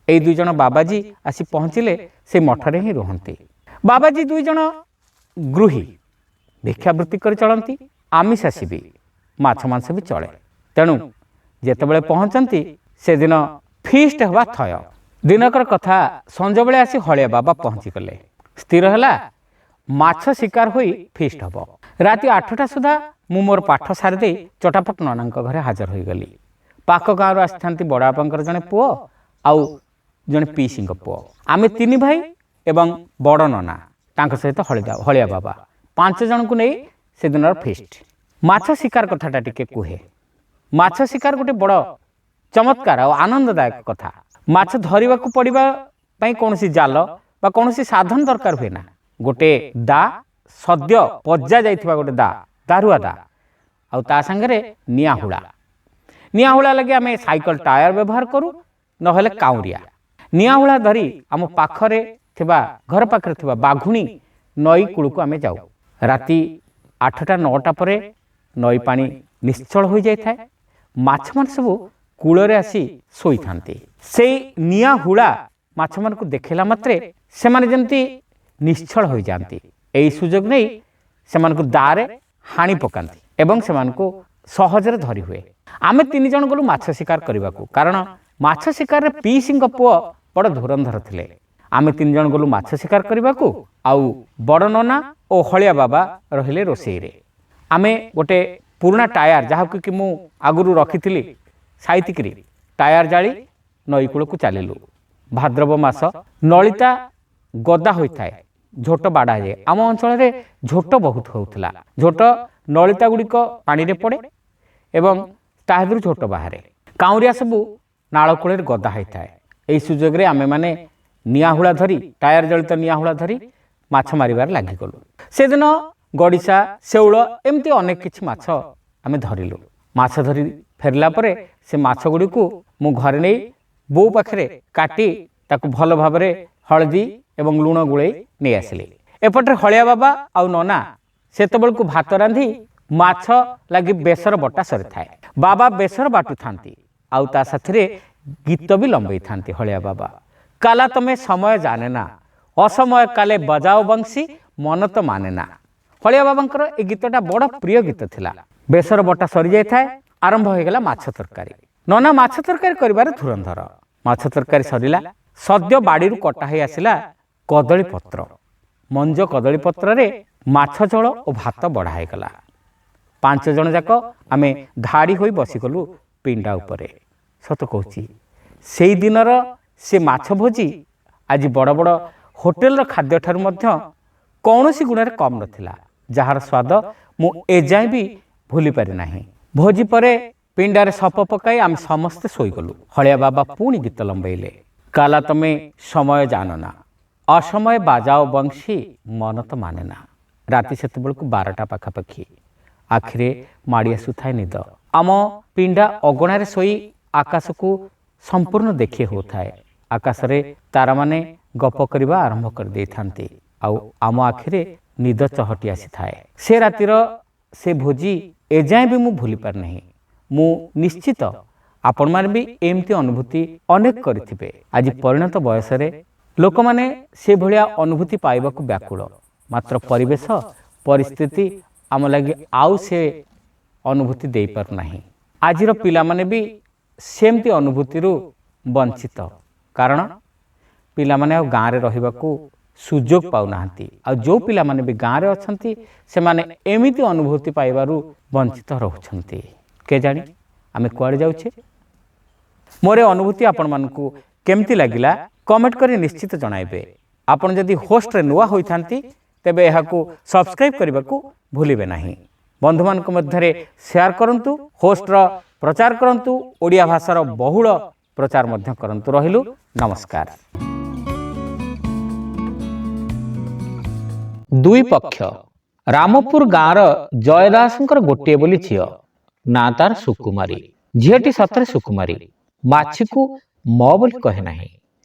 एई दुई जन बाबाजी आसी पहुँचिले से मठरे ही रुहंती। बाबाजी दुई जन गृही भिक्षावृत्ति कर चलती आमिषासी भी माछ मांस भी चले। तेणु जेतेबेले पहुँचती से दिन फीस्ट हवा थय। दिनकर कथा संज बेले आसी हलिया बाबा पहुँची गले। स्थिर है माछ शिकार होई फीस्ट हम। राति 8टा सुधा मु मोर पाठ सारी चटापट ननांक घरे हाजर हो गली। पाख गाँव आसी बड़ापांकर जड़े पुओ आउ जड़े पीसी पुओ आमे 3 भाई एवं बड़ नना तांक सहित हलिया बाबा 5 जन को नहीं से दिन फीस्ट। माछ शिकार कथाटा टिके कुहे। माछ शिकार गोटे बड़ चमत्कार और आनंददायक कथा। माछ धरिबा को पड़िबा पई कोनोसी जाल बा कोनोसी साधन दरकार हुए ना। गोटे दा सद्य पज्जा जाइथिबा गोटे दारुआ दा आउ ता संगरे निआहुला लगे आमे साइकल टायर व्यवहार करू नहले काउरिया। निआहुला धरी आम पाखरे थिबा घर पाखरे थिबा बाघुणी नई कूल को आमे जाऊ। राति 8टा 9टा परे नई पानी निश्चल हो जाए थाए। माछ मान सब कूलरे आसी सोई थांती। से निआहुला माछ मान को देखला मात्रे से माने जंती निश्चल हो जाती। एई सुजोग नहीं से मान को दारे हाणी पकांती। ଏବଂ ସେମାନଙ୍କୁ ସହଜରେ ଧରି ହୁଏ। ଆମେ 3 ଜଣ ଗଲୁ ମାଛ ଶିକାର କରିବାକୁ, କାରଣ ମାଛ ଶିକାରରେ ପିଇସିଙ୍କ ପୁଅ ବଡ଼ ଧୁରନ୍ଧର ଥିଲେ। ଆମେ 3 ଜଣ ଗଲୁ ମାଛ ଶିକାର କରିବାକୁ, ଆଉ ବଡ଼ ନନା ଓ ହଳିଆ ବାବା ରହିଲେ ରୋଷେଇରେ। ଆମେ ଗୋଟେ ପୁରୁଣା ଟାୟାର, ଯାହାକୁ କି ମୁଁ ଆଗରୁ ରଖିଥିଲି ସାଇତିକିରି, ଟାୟାର ଜାଳି ନଈକୂଳକୁ ଚାଲିଲୁ। ଭାଦ୍ରବ ମାସ, ନଳିତା ଗଦା ହୋଇଥାଏ, ଝୋଟ ବାଡ଼ା ହେଇଯାଏ। ଆମ ଅଞ୍ଚଳରେ ଝୋଟ ବହୁତ ହେଉଥିଲା। ଝୋଟ ନଳିତା ଗୁଡ଼ିକ ପାଣିରେ ପଡ଼େ ଏବଂ ତା ଦେହରୁ ଝୋଟ ବାହାରେ। କାଉଁରିଆ ସବୁ ନାଳ କୂଳରେ ଗଦା ହୋଇଥାଏ। ଏହି ସୁଯୋଗରେ ଆମେମାନେ ନିଆଁହୁଳା ଧରି, ଟାୟାର ଜଳିତ ନିଆଁହୁଳା ଧରି ମାଛ ମାରିବାରେ ଲାଗିଗଲୁ। ସେଦିନ ଗଡ଼ିଶା, ଶେଉଳ ଏମିତି ଅନେକ କିଛି ମାଛ ଆମେ ଧରିଲୁ। ମାଛ ଧରି ଫେରିଲା ପରେ ସେ ମାଛ ଗୁଡ଼ିକୁ ମୁଁ ଘରେ ନେଇ ବୋଉ ପାଖରେ କାଟି ତାକୁ ଭଲ ଭାବରେ ହଳଦୀ ଏବଂ ଲୁଣ ଗୋଳେଇ ନେଇ ଆସିଲି। ଏପଟରେ ହଳିଆ ବାବା ଆଉ ନନା ସେତେବେଳକୁ ଭାତ ରାନ୍ଧି ମାଛ ଲାଗି ବେସର ବଟା ସରିଥାଏ। ବାବା ବେସର ବାଟୁଥାନ୍ତି, ଆଉ ତା ସାଥିରେ ଗୀତ ବି ଲମ୍ବେଇଥାନ୍ତି ହଳିଆ ବାବା। କାଲା ତମେ ସମୟ ଜାନେ ନା, ଅସମୟ କାଲେ ବଜାଓ ବଂଶୀ, ମନ ତ ମାନେ ନା। ହଳିଆ ବାବାଙ୍କର ଏ ଗୀତଟା ବଡ଼ ପ୍ରିୟ ଗୀତ ଥିଲା। ବେସର ବଟା ସରିଯାଇଥାଏ, ଆରମ୍ଭ ହୋଇଗଲା ମାଛ ତରକାରୀ। ନନା ମାଛ ତରକାରୀ କରିବାରେ ଧୁରନ୍ଧର। ମାଛ ତରକାରୀ ସରିଲା, ସଦ୍ୟ ବାଡ଼ିରୁ କଟା ହୋଇ ଆସିଲା କଦଳୀ ପତ୍ର। ମଞ୍ଜ କଦଳୀ ପତ୍ରରେ ମାଛ ଝୋଳ ଓ ଭାତ ବଢ଼ା ହୋଇଗଲା। 5 ଜଣ ଯାକ ଆମେ ଧାଡ଼ି ହୋଇ ବସିଗଲୁ ପିଣ୍ଡା ଉପରେ। ସତ କହୁଛି, ସେଇ ଦିନର ସେ ମାଛ ଭୋଜି ଆଜି ବଡ଼ ବଡ଼ ହୋଟେଲର ଖାଦ୍ୟଠାରୁ ମଧ୍ୟ କୌଣସି ଗୁଣରେ କମ୍ ନଥିଲା, ଯାହାର ସ୍ୱାଦ ମୁଁ ଏଯାଏଁ ବି ଭୁଲି ପାରି ନାହିଁ। ଭୋଜି ପରେ ପିଣ୍ଡାରେ ସପ ପକାଇ ଆମେ ସମସ୍ତେ ଶୋଇଗଲୁ। ହଳିଆ ବାବା ପୁଣି ଗୀତ ଲମ୍ବେଇଲେ, କାଲା ତମେ ସମୟ ଜାନ ନା, ଅସମୟ ବାଜାଓ ବଂଶୀ, ମନ ତ ମାନେ ନା। ରାତି ସେତେବେଳକୁ 12ଟା ପାଖାପାଖି। ଆଖିରେ ମାଡ଼ି ଆସୁଥାଏ ନିଦ। ଆମ ପିଣ୍ଡା ଅଗଣାରେ ଶୋଇ ଆକାଶକୁ ସମ୍ପୂର୍ଣ୍ଣ ଦେଖି ହେଉଥାଏ। ଆକାଶରେ ତାରାମାନେ ଗପ କରିବା ଆରମ୍ଭ କରିଦେଇଥାନ୍ତି, ଆଉ ଆମ ଆଖିରେ ନିଦ ଚହଟି ଆସିଥାଏ। ସେ ରାତିର ସେ ଭୋଜି ଏଯାଏଁ ବି ମୁଁ ଭୁଲି ପାରିନାହିଁ। ମୁଁ ନିଶ୍ଚିତ ଆପଣମାନେ ବି ଏମିତି ଅନୁଭୂତି ଅନେକ କରିଥିବେ। ଆଜି ପରିଣତ ବୟସରେ ଲୋକମାନେ ସେଭଳିଆ ଅନୁଭୂତି ପାଇବାକୁ ବ୍ୟାକୁଳ, ମାତ୍ର ପରିବେଶ ପରିସ୍ଥିତି ଆମ ଲାଗି ଆଉ ସେ ଅନୁଭୂତି ଦେଇପାରୁନାହିଁ। ଆଜିର ପିଲାମାନେ ବି ସେମିତି ଅନୁଭୂତିରୁ ବଞ୍ଚିତ, କାରଣ ପିଲାମାନେ ଆଉ ଗାଁରେ ରହିବାକୁ ସୁଯୋଗ ପାଉନାହାନ୍ତି। ଆଉ ଯେଉଁ ପିଲାମାନେ ବି ଗାଁରେ ଅଛନ୍ତି, ସେମାନେ ଏମିତି ଅନୁଭୂତି ପାଇବାରୁ ବଞ୍ଚିତ ରହୁଛନ୍ତି। କେଜାଣି ଆମେ କୁଆଡ଼େ ଯାଉଛେ? ମୋର ଅନୁଭୂତି ଆପଣମାନଙ୍କୁ କେମିତି ଲାଗିଲା କମେଣ୍ଟ କରି ନିଶ୍ଚିତ ଜଣାଇବେ। ଆପଣ ଯଦି ହୋଷ୍ଟରେ ନୂଆ ହୋଇଥାନ୍ତି, ତେବେ ଏହାକୁ ସବସ୍କ୍ରାଇବ୍ କରିବାକୁ ଭୁଲିବେ ନାହିଁ। ବନ୍ଧୁମାନଙ୍କ ମଧ୍ୟରେ ସେୟାର କରନ୍ତୁ, ହୋଷ୍ଟର ପ୍ରଚାର କରନ୍ତୁ, ଓଡ଼ିଆ ଭାଷାର ବହୁଳ ପ୍ରଚାର ମଧ୍ୟ କରନ୍ତୁ। ରହିଲୁ, ନମସ୍କାର। ଦୁଇ ପକ୍ଷ। ରାମପୁର ଗାଁର ଜୟ ଦାସଙ୍କର ଗୋଟିଏ ବୋଲି ଝିଅ, ନାଁ ତାର ସୁକୁମାରୀ। ଝିଅଟି ସତରେ ସୁକୁମାରୀ, ମାଛିକୁ ମ ବୋଲି କହେ ନାହିଁ।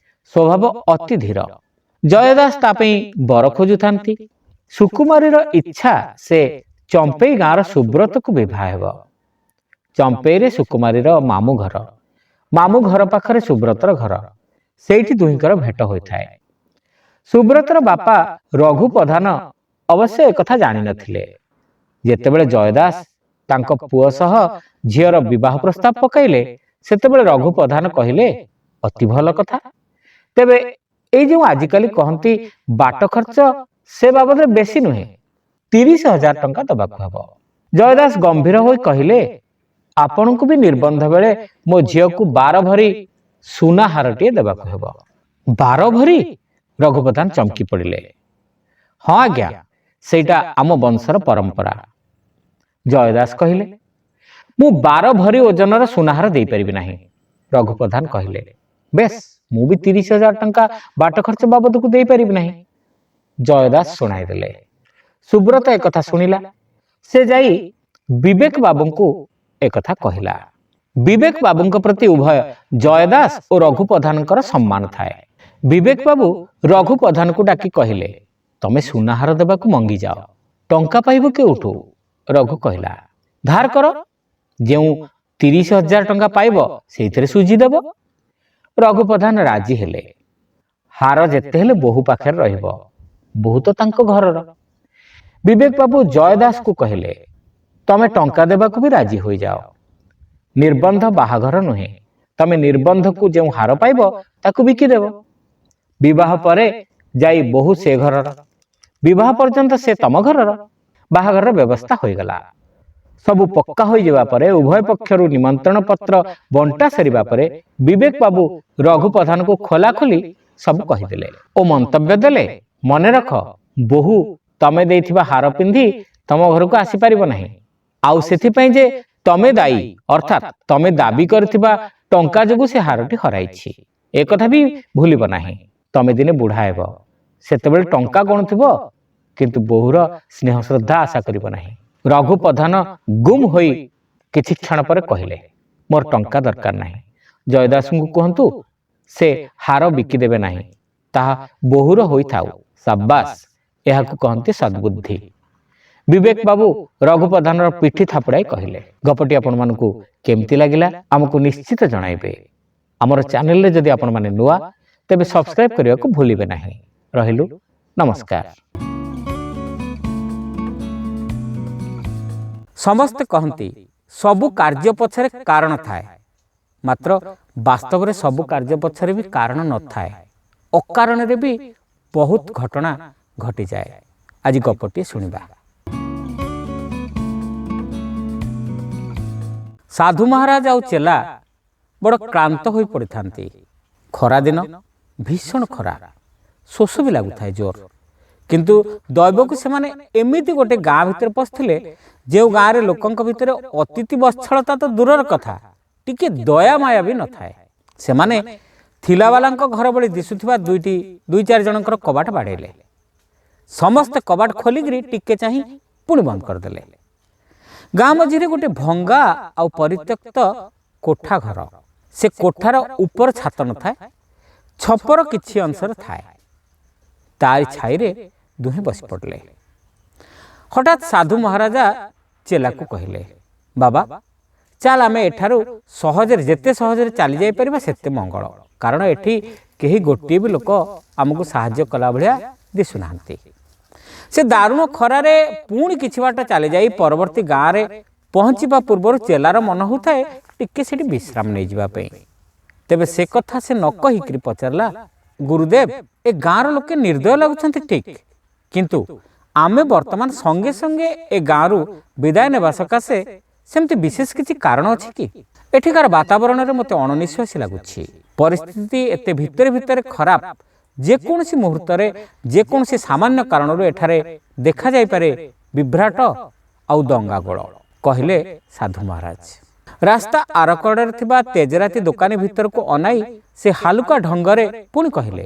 ସ୍ୱଭାବ ଅତି ଧୀର। ଜୟ ଦାସ ତା ପାଇଁ ବର ଖୋଜୁଥାନ୍ତି। ସୁକୁମାରୀର ଇଚ୍ଛା ସେ ଚମ୍ପେଇ ଗାଁର ସୁବ୍ରତକୁ ବିବାହ ହେବ। ଚମ୍ପେଇରେ ସୁକୁମାରୀର ମାମୁଁ ଘର। ମାମୁଁ ଘର ପାଖରେ ସୁବ୍ରତର ଘର। ସେଇଠି ଦୁହିଁଙ୍କର ଭେଟ ହୋଇଥାଏ। ସୁବ୍ରତର ବାପା ରଘୁ ପ୍ରଧାନ ଅବଶ୍ୟ ଏକଥା ଜାଣିନଥିଲେ। ଯେତେବେଳେ ଜୟ ଦାସ ତାଙ୍କ ପୁଅ ସହ ଝିଅର ବିବାହ ପ୍ରସ୍ତାବ ପକାଇଲେ, ସେତେବେଳେ ରଘୁ ପ୍ରଧାନ କହିଲେ, ଅତି ଭଲ କଥା। ତେବେ ଏଇ ଯେଉଁ ଆଜିକାଲି କହନ୍ତି ବାଟ ଖର୍ଚ୍ଚ, ସେ ବାବଦରେ ବେଶୀ ନୁହେଁ, 30,000 ଟଙ୍କା ଦେବାକୁ ହେବ। ଜୟ ଦାସ ଗମ୍ଭୀର ହୋଇ କହିଲେ, ଆପଣଙ୍କୁ ବି ନିର୍ବନ୍ଧ ବେଳେ ମୋ ଝିଅକୁ 12 ଭରି ସୁନା ହାରଟିଏ ଦେବାକୁ ହେବ। 12 ଭରି? ରଘୁ ପ୍ରଧାନ ଚମକି ପଡ଼ିଲେ। ହଁ ଆଜ୍ଞା, ସେଇଟା ଆମ ବଂଶର ପରମ୍ପରା। ଜୟ ଦାସ କହିଲେ, ମୁଁ 12 ଭରି ଓଜନର ସୁନାହାର ଦେଇପାରିବି ନାହିଁ। ରଘୁ ପ୍ରଧାନ କହିଲେ, ବେଶ, ମୁଁ ବି 30,000 ଟଙ୍କା ବାଟ ଖର୍ଚ୍ଚ ବାବଦକୁ ଦେଇପାରିବି ନାହିଁ। ଜୟ ଦାସ ଶୁଣାଇଦେଲେ। ସୁବ୍ରତ ଏକଥା ଶୁଣିଲା। ସେ ଯାଇ ବିବେକ ବାବୁଙ୍କୁ ଏକଥା କହିଲା। ବିବେକ ବାବୁଙ୍କ ପ୍ରତି ଉଭୟ ଜୟ ଦାସ ଓ ରଘୁ ପ୍ରଧାନଙ୍କର ସମ୍ମାନ ଥାଏ। ବିବେକ ବାବୁ ରଘୁ ପ୍ରଧାନକୁ ଡାକି କହିଲେ, ତମେ ସୁନାହାର ଦେବାକୁ ମଙ୍ଗି ଯାଅ, ଟଙ୍କା ପାଇବ କେଉଠୁ? ରଘୁ କହିଲା, ଧାର କର, ଯେଉଁ 30,000 ଟଙ୍କା ପାଇବ ସେଇଥିରେ ସୁଝିଦେବ। ରଘୁ ପ୍ରଧାନ ରାଜି ହେଲେ। ହାର ଯେତେ ହେଲେ ବୋହୂ ପାଖରେ ରହିବ, ବୋହୂ ତ ତାଙ୍କ ଘରର। ବିବେକ ବାବୁ ଜୟ ଦାସକୁ କହିଲେ, ତମେ ଟଙ୍କା ଦେବାକୁ ବି ରାଜି ହୋଇଯାଅ। ନିର୍ବନ୍ଧ ବାହାଘର ନୁହେଁ, ତମେ ନିର୍ବନ୍ଧକୁ ଯେଉଁ ହାର ପାଇବ ତାକୁ ବିକିଦେବ। ବିବାହ ପରେ ଯାଇ ବୋହୂ ସେ ଘରର, ବିବାହ ପର୍ଯ୍ୟନ୍ତ ସେ ତମ ଘରର। ବାହାଘରର ବ୍ୟବସ୍ଥା ହୋଇଗଲା। ସବୁ ପକ୍କା ହୋଇଯିବା ପରେ ଉଭୟ ପକ୍ଷରୁ ନିମନ୍ତ୍ରଣ ପତ୍ର ବଣ୍ଟା ସରିବା ପରେ ବିବେକ ବାବୁ ରଘୁ ପ୍ରଧାନକୁ ଖୋଲାଖୋଲି ସବୁ କହିଦେଲେ ଓ ମନ୍ତବ୍ୟ ଦେଲେ, ମନେ ରଖ, ବୋହୂ ତମେ ଦେଇଥିବା ହାର ପିନ୍ଧି ତମ ଘରକୁ ଆସିପାରିବ ନାହିଁ। ଆଉ ସେଥିପାଇଁ ଯେ ତମେ ଦାୟୀ, ଅର୍ଥାତ୍ ତମେ ଦାବି କରିଥିବା ଟଙ୍କା ଯୋଗୁଁ ସେ ହାରଟି ହରାଇଛି, ଏକଥା ବି ଭୁଲିବ ନାହିଁ। ତମେ ଦିନେ ବୁଢ଼ା ହେବ, ସେତେବେଳେ ଟଙ୍କା ଗଣୁଥିବ, କିନ୍ତୁ ବୋହୂର ସ୍ନେହ ଶ୍ରଦ୍ଧା ଆଶା କରିବ ନାହିଁ। ରଘୁ ପ୍ରଧାନ ଗୁମ୍ ହୋଇ କିଛି କ୍ଷଣ ପରେ କହିଲେ, ମୋର ଟଙ୍କା ଦରକାର ନାହିଁ। ଜୟଦାସଙ୍କୁ କୁହନ୍ତୁ ସେ ହାର ବିକିଦେବେ ନାହିଁ, ତାହା ବୋହୂର ହୋଇଥାଉ। ସାବାସ୍, ଏହାକୁ କହନ୍ତି ସଦ୍ବୁଦ୍ଧି। ବିବେକ ବାବୁ ରଘୁ ପ୍ରଧାନର ପିଠି ଥାପୁଡ଼ାଇ କହିଲେ, ଗପଟି ଆପଣମାନଙ୍କୁ କେମିତି ଲାଗିଲା ଆମକୁ ନିଶ୍ଚିତ ଜଣାଇବେ। ଆମର ଚ୍ୟାନେଲରେ ଯଦି ଆପଣମାନେ ନୂଆ, ତେବେ ସବସ୍କ୍ରାଇବ୍ କରିବାକୁ ଭୁଲିବେ ନାହିଁ। ରହିଲୁ, ନମସ୍କାର। ସମସ୍ତେ କହନ୍ତି ସବୁ କାର୍ଯ୍ୟ ପଛରେ କାରଣ ଥାଏ, ମାତ୍ର ବାସ୍ତବରେ ସବୁ କାର୍ଯ୍ୟ ପଛରେ ବି କାରଣ ନଥାଏ। ଅକାରଣରେ ବି ବହୁତ ଘଟଣା ଘଟିଯାଏ। ଆଜି ଗପଟି ଶୁଣିବା। ସାଧୁ ମହାରାଜ ଆଉ ଚେଲା ବଡ଼ କ୍ଳାନ୍ତ ହୋଇ ପଡ଼ିଥାନ୍ତି। ଖରାଦିନ, ଭୀଷଣ ଖରା, ଶୋଷ ବି ଲାଗୁଥାଏ ଜୋର। କିନ୍ତୁ ଦୈବକୁ ସେମାନେ ଏମିତି ଗୋଟେ ଗାଁ ଭିତରେ ପଶିଥିଲେ ଯେଉଁ ଗାଁରେ ଲୋକଙ୍କ ଭିତରେ ଅତିଥି ବତ୍ସଳତା ତ ଦୂରର କଥା, ଟିକେ ଦୟା ମାୟା ବି ନଥାଏ। ସେମାନେ ଥିଲାବାଲାଙ୍କ ଘର ଭଳି ଦିଶୁଥିବା ଦୁଇ ଚାରି ଜଣଙ୍କର କବାଟ ବାଡ଼େଇଲେ। ସମସ୍ତେ କବାଟ ଖୋଲିକିରି ଟିକେ ଚାହିଁ ପୁଣି ବନ୍ଦ କରିଦେଲେ। ଗାଁ ମଝିରେ ଗୋଟେ ଭଙ୍ଗା ଆଉ ପରିତ୍ୟକ୍ତ କୋଠା ଘର। ସେ କୋଠାର ଉପର ଛାତ ନଥାଏ, ଛପର କିଛି ଅଂଶରେ ଥାଏ। ତାରି ଛାଇରେ ଦୁହେଁ ବସି ପଡ଼ିଲେ। ହଠାତ୍ ସାଧୁ ମହାରାଜା ଚେଲାକୁ କହିଲେ, ବାବା, ଚାଲ ଆମେ ଏଠାରୁ ଯେତେ ସହଜରେ ଚାଲି ଯାଇପାରିବା ସେତେ ମଙ୍ଗଳ। କାରଣ ଏଠି କେହି ଗୋଟିଏ ବି ଲୋକ ଆମକୁ ସାହାଯ୍ୟ କଲା ଭଳିଆ ଦିଶୁନାହାନ୍ତି। ସେ ଦାରୁଣ ଖରାରେ ପୁଣି କିଛି ବାଟ ଚାଲିଯାଇ ପରବର୍ତ୍ତୀ ଗାଁରେ ପହଞ୍ଚିବା ପୂର୍ବରୁ ଚେଲାର ମନ ହେଉଥାଏ ଟିକେ ସେଠି ବିଶ୍ରାମ ନେଇଯିବା ପାଇଁ। ତେବେ ସେ କଥା ସେ ନ କହିକିରି ପଚାରିଲା, ଗୁରୁଦେବ, ଏ ଗାଁର ଲୋକେ ନିର୍ଦ୍ଦୟ ଲାଗୁଛନ୍ତି ଠିକ୍, କିନ୍ତୁ ଆମେ ବର୍ତ୍ତମାନ ସଙ୍ଗେ ସଙ୍ଗେ ଏ ଗାଁରୁ ବିଦାୟ ନେବା ସକାଶେ ସେମିତି ବିଶେଷ କିଛି କାରଣ ଅଛି କି? ଏଠିକାର ବାତାବରଣରେ ମୋତେ ଅଣନିଶ୍ୱାସୀ ଲାଗୁଛି। ପରିସ୍ଥିତି ଏତେ ଭିତରେ ଭିତରେ ଖରାପ, ଯେକୌଣସି ମୁହୂର୍ତ୍ତରେ ଯେକୌଣସି ସାମାନ୍ୟ କାରଣରୁ ଏଠାରେ ଦେଖାଯାଇପାରେ ବିଭ୍ରାଟ ଆଉ ଦଙ୍ଗାଗୋଳ, କହିଲେ ସାଧୁ ମହାରାଜ। ରାସ୍ତା ଆରକଡ଼ରେ ଥିବା ତେଜରାତି ଦୋକାନୀ ଭିତରକୁ ଅନାଇ ସେ ହାଲୁକା ଢଙ୍ଗରେ ପୁଣି କହିଲେ,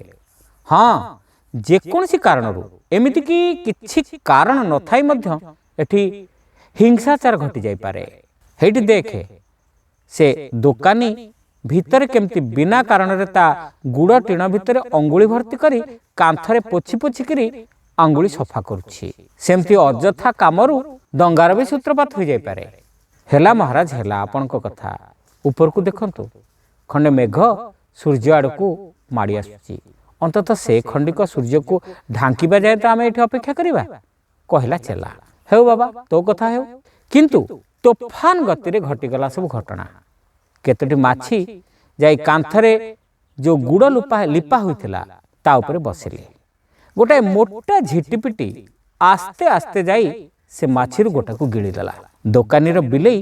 ହଁ, ଯେକୌଣସି କାରଣରୁ, ଏମିତିକି କିଛି କାରଣ ନଥାଇ ମଧ୍ୟ ଏଠି ହିଂସାଚାର ଘଟି ଯାଇପାରେ। ହେଇଠି ଦେଖେ, ସେ ଦୋକାନୀ ଭିତରେ କେମିତି ବିନା କାରଣରେ ତା ଗୁଡ଼ ଟିଣ ଭିତରେ ଅଙ୍ଗୁଳି ଭର୍ତ୍ତି କରି କାନ୍ଥରେ ପୋଛି ପୋଛିକିରି ଆଙ୍ଗୁଳି ସଫା କରୁଛି। ସେମିତି ଅଯଥା କାମରୁ ଦଙ୍ଗାର ବି ସୂତ୍ରପାତ ହୋଇଯାଇପାରେ। ହେଲା ମହାରାଜ, ହେଲା ଆପଣଙ୍କ କଥା। ଉପରକୁ ଦେଖନ୍ତୁ, ଖଣ୍ଡେ ମେଘ ସୂର୍ଯ୍ୟ ଆଡ଼କୁ ମାଡ଼ି ଆସୁଛି। ଅନ୍ତତଃ ସେ ଖଣ୍ଡିକ ସୂର୍ଯ୍ୟକୁ ଢାଙ୍କିବା ଯାଏ ତ ଆମେ ଏଠି ଅପେକ୍ଷା କରିବା, କହିଲା ଚେଲା। ହେଉ ବାବା, ତୋ କଥା ହେଉ। କିନ୍ତୁ ତୋଫାନ ଗତିରେ ଘଟିଗଲା ସବୁ ଘଟଣା। କେତୋଟି ମାଛି ଯାଇ କାନ୍ଥରେ ଯେଉଁ ଗୁଡ଼ ଲିପା ହୋଇଥିଲା ତା ଉପରେ ବସିଲେ। ଗୋଟାଏ ମୋଟା ଝିଟିପିଟି ଆସ୍ତେ ଆସ୍ତେ ଯାଇ ସେ ମାଛିରୁ ଗୋଟାକୁ ଗିଳିଦେଲା। ଦୋକାନୀର ବିଲେଇ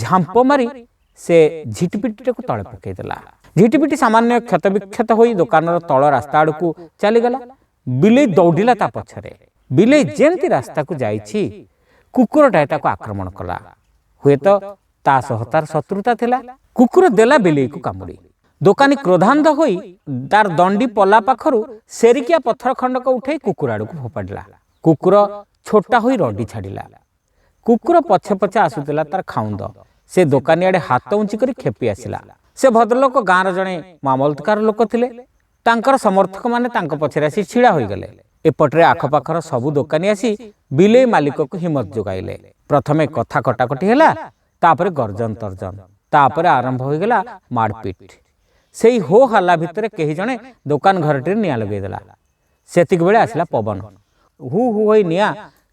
ଝାମ୍ପ ମାରି ସେ ଝିଟିପିଟିଟାକୁ ତଳେ ପକାଇଦେଲା। ଝିଟିପିଟି ସାମାନ୍ୟ କ୍ଷତବିକ୍ଷତ ହୋଇ ଦୋକାନର ତଳ ରାସ୍ତା ଆଡ଼କୁ ଚାଲିଗଲା। ବିଲେଇ ଦୌଡ଼ିଲା ତା ପଛରେ। ବିଲେଇ ଯେମିତି ରାସ୍ତାକୁ ଯାଇଛି, କୁକୁରଟାଏ ତାକୁ ଆକ୍ରମଣ କଲା। ହୁଏତ ତା ସହ ତାର ଶତ୍ରୁତା ଥିଲା। କୁକୁର ଦେଲା ବିଲେଇକୁ କାମୁଡ଼ି। ଦୋକାନୀ କ୍ରୋଧାନ୍ଧ ହୋଇ ତାର ଦଣ୍ଡି ପଲା ପାଖରୁ ସେରିକିଆ ପଥର ଖଣ୍ଡକ ଉଠାଇ କୁକୁର ଆଡ଼କୁ ଫୋପାଡ଼ିଲା। କୁକୁର ଛୋଟା ହୋଇ ରଡ଼ି ଛାଡ଼ିଲା। କୁକୁର ପଛେ ପଛେ ଆସୁଥିଲା ତାର ଖାଉନ୍ଦ। ସେ ଦୋକାନୀ ଆଡ଼େ ହାତ ଉଞ୍ଚି କରି ଖେପି ଆସିଲା। ସେ ଭଦ୍ରଲୋକ ଗାଁର ଜଣେ ମାମଲତକାର ଲୋକ ଥିଲେ। ତାଙ୍କର ସମର୍ଥକମାନେ ତାଙ୍କ ପଛରେ ଆସି ଛିଡ଼ା ହୋଇଗଲେ। ଏପଟରେ ଆଖପାଖର ସବୁ ଦୋକାନୀ ଆସି ବିଲେଇ ମାଲିକକୁ ହିମ୍ମତ ଯୋଗାଇଲେ। ପ୍ରଥମେ କଥା କଟାକଟି ହେଲା, ତାପରେ ଗର୍ଜନ ତର୍ଜନ, ତାପରେ ଆରମ୍ଭ ହୋଇଗଲା ମାଡ଼ପିଟ। ସେଇ ହୋ ହାଲ୍ଲା ଭିତରେ କେହି ଜଣେ ଦୋକାନ ଘରଟିରେ ନିଆଁ ଲଗାଇଦେଲା। ସେତିକି ବେଳେ ଆସିଲା ପବନ। ହୁ ହୁ ହୋଇ ନିଆଁ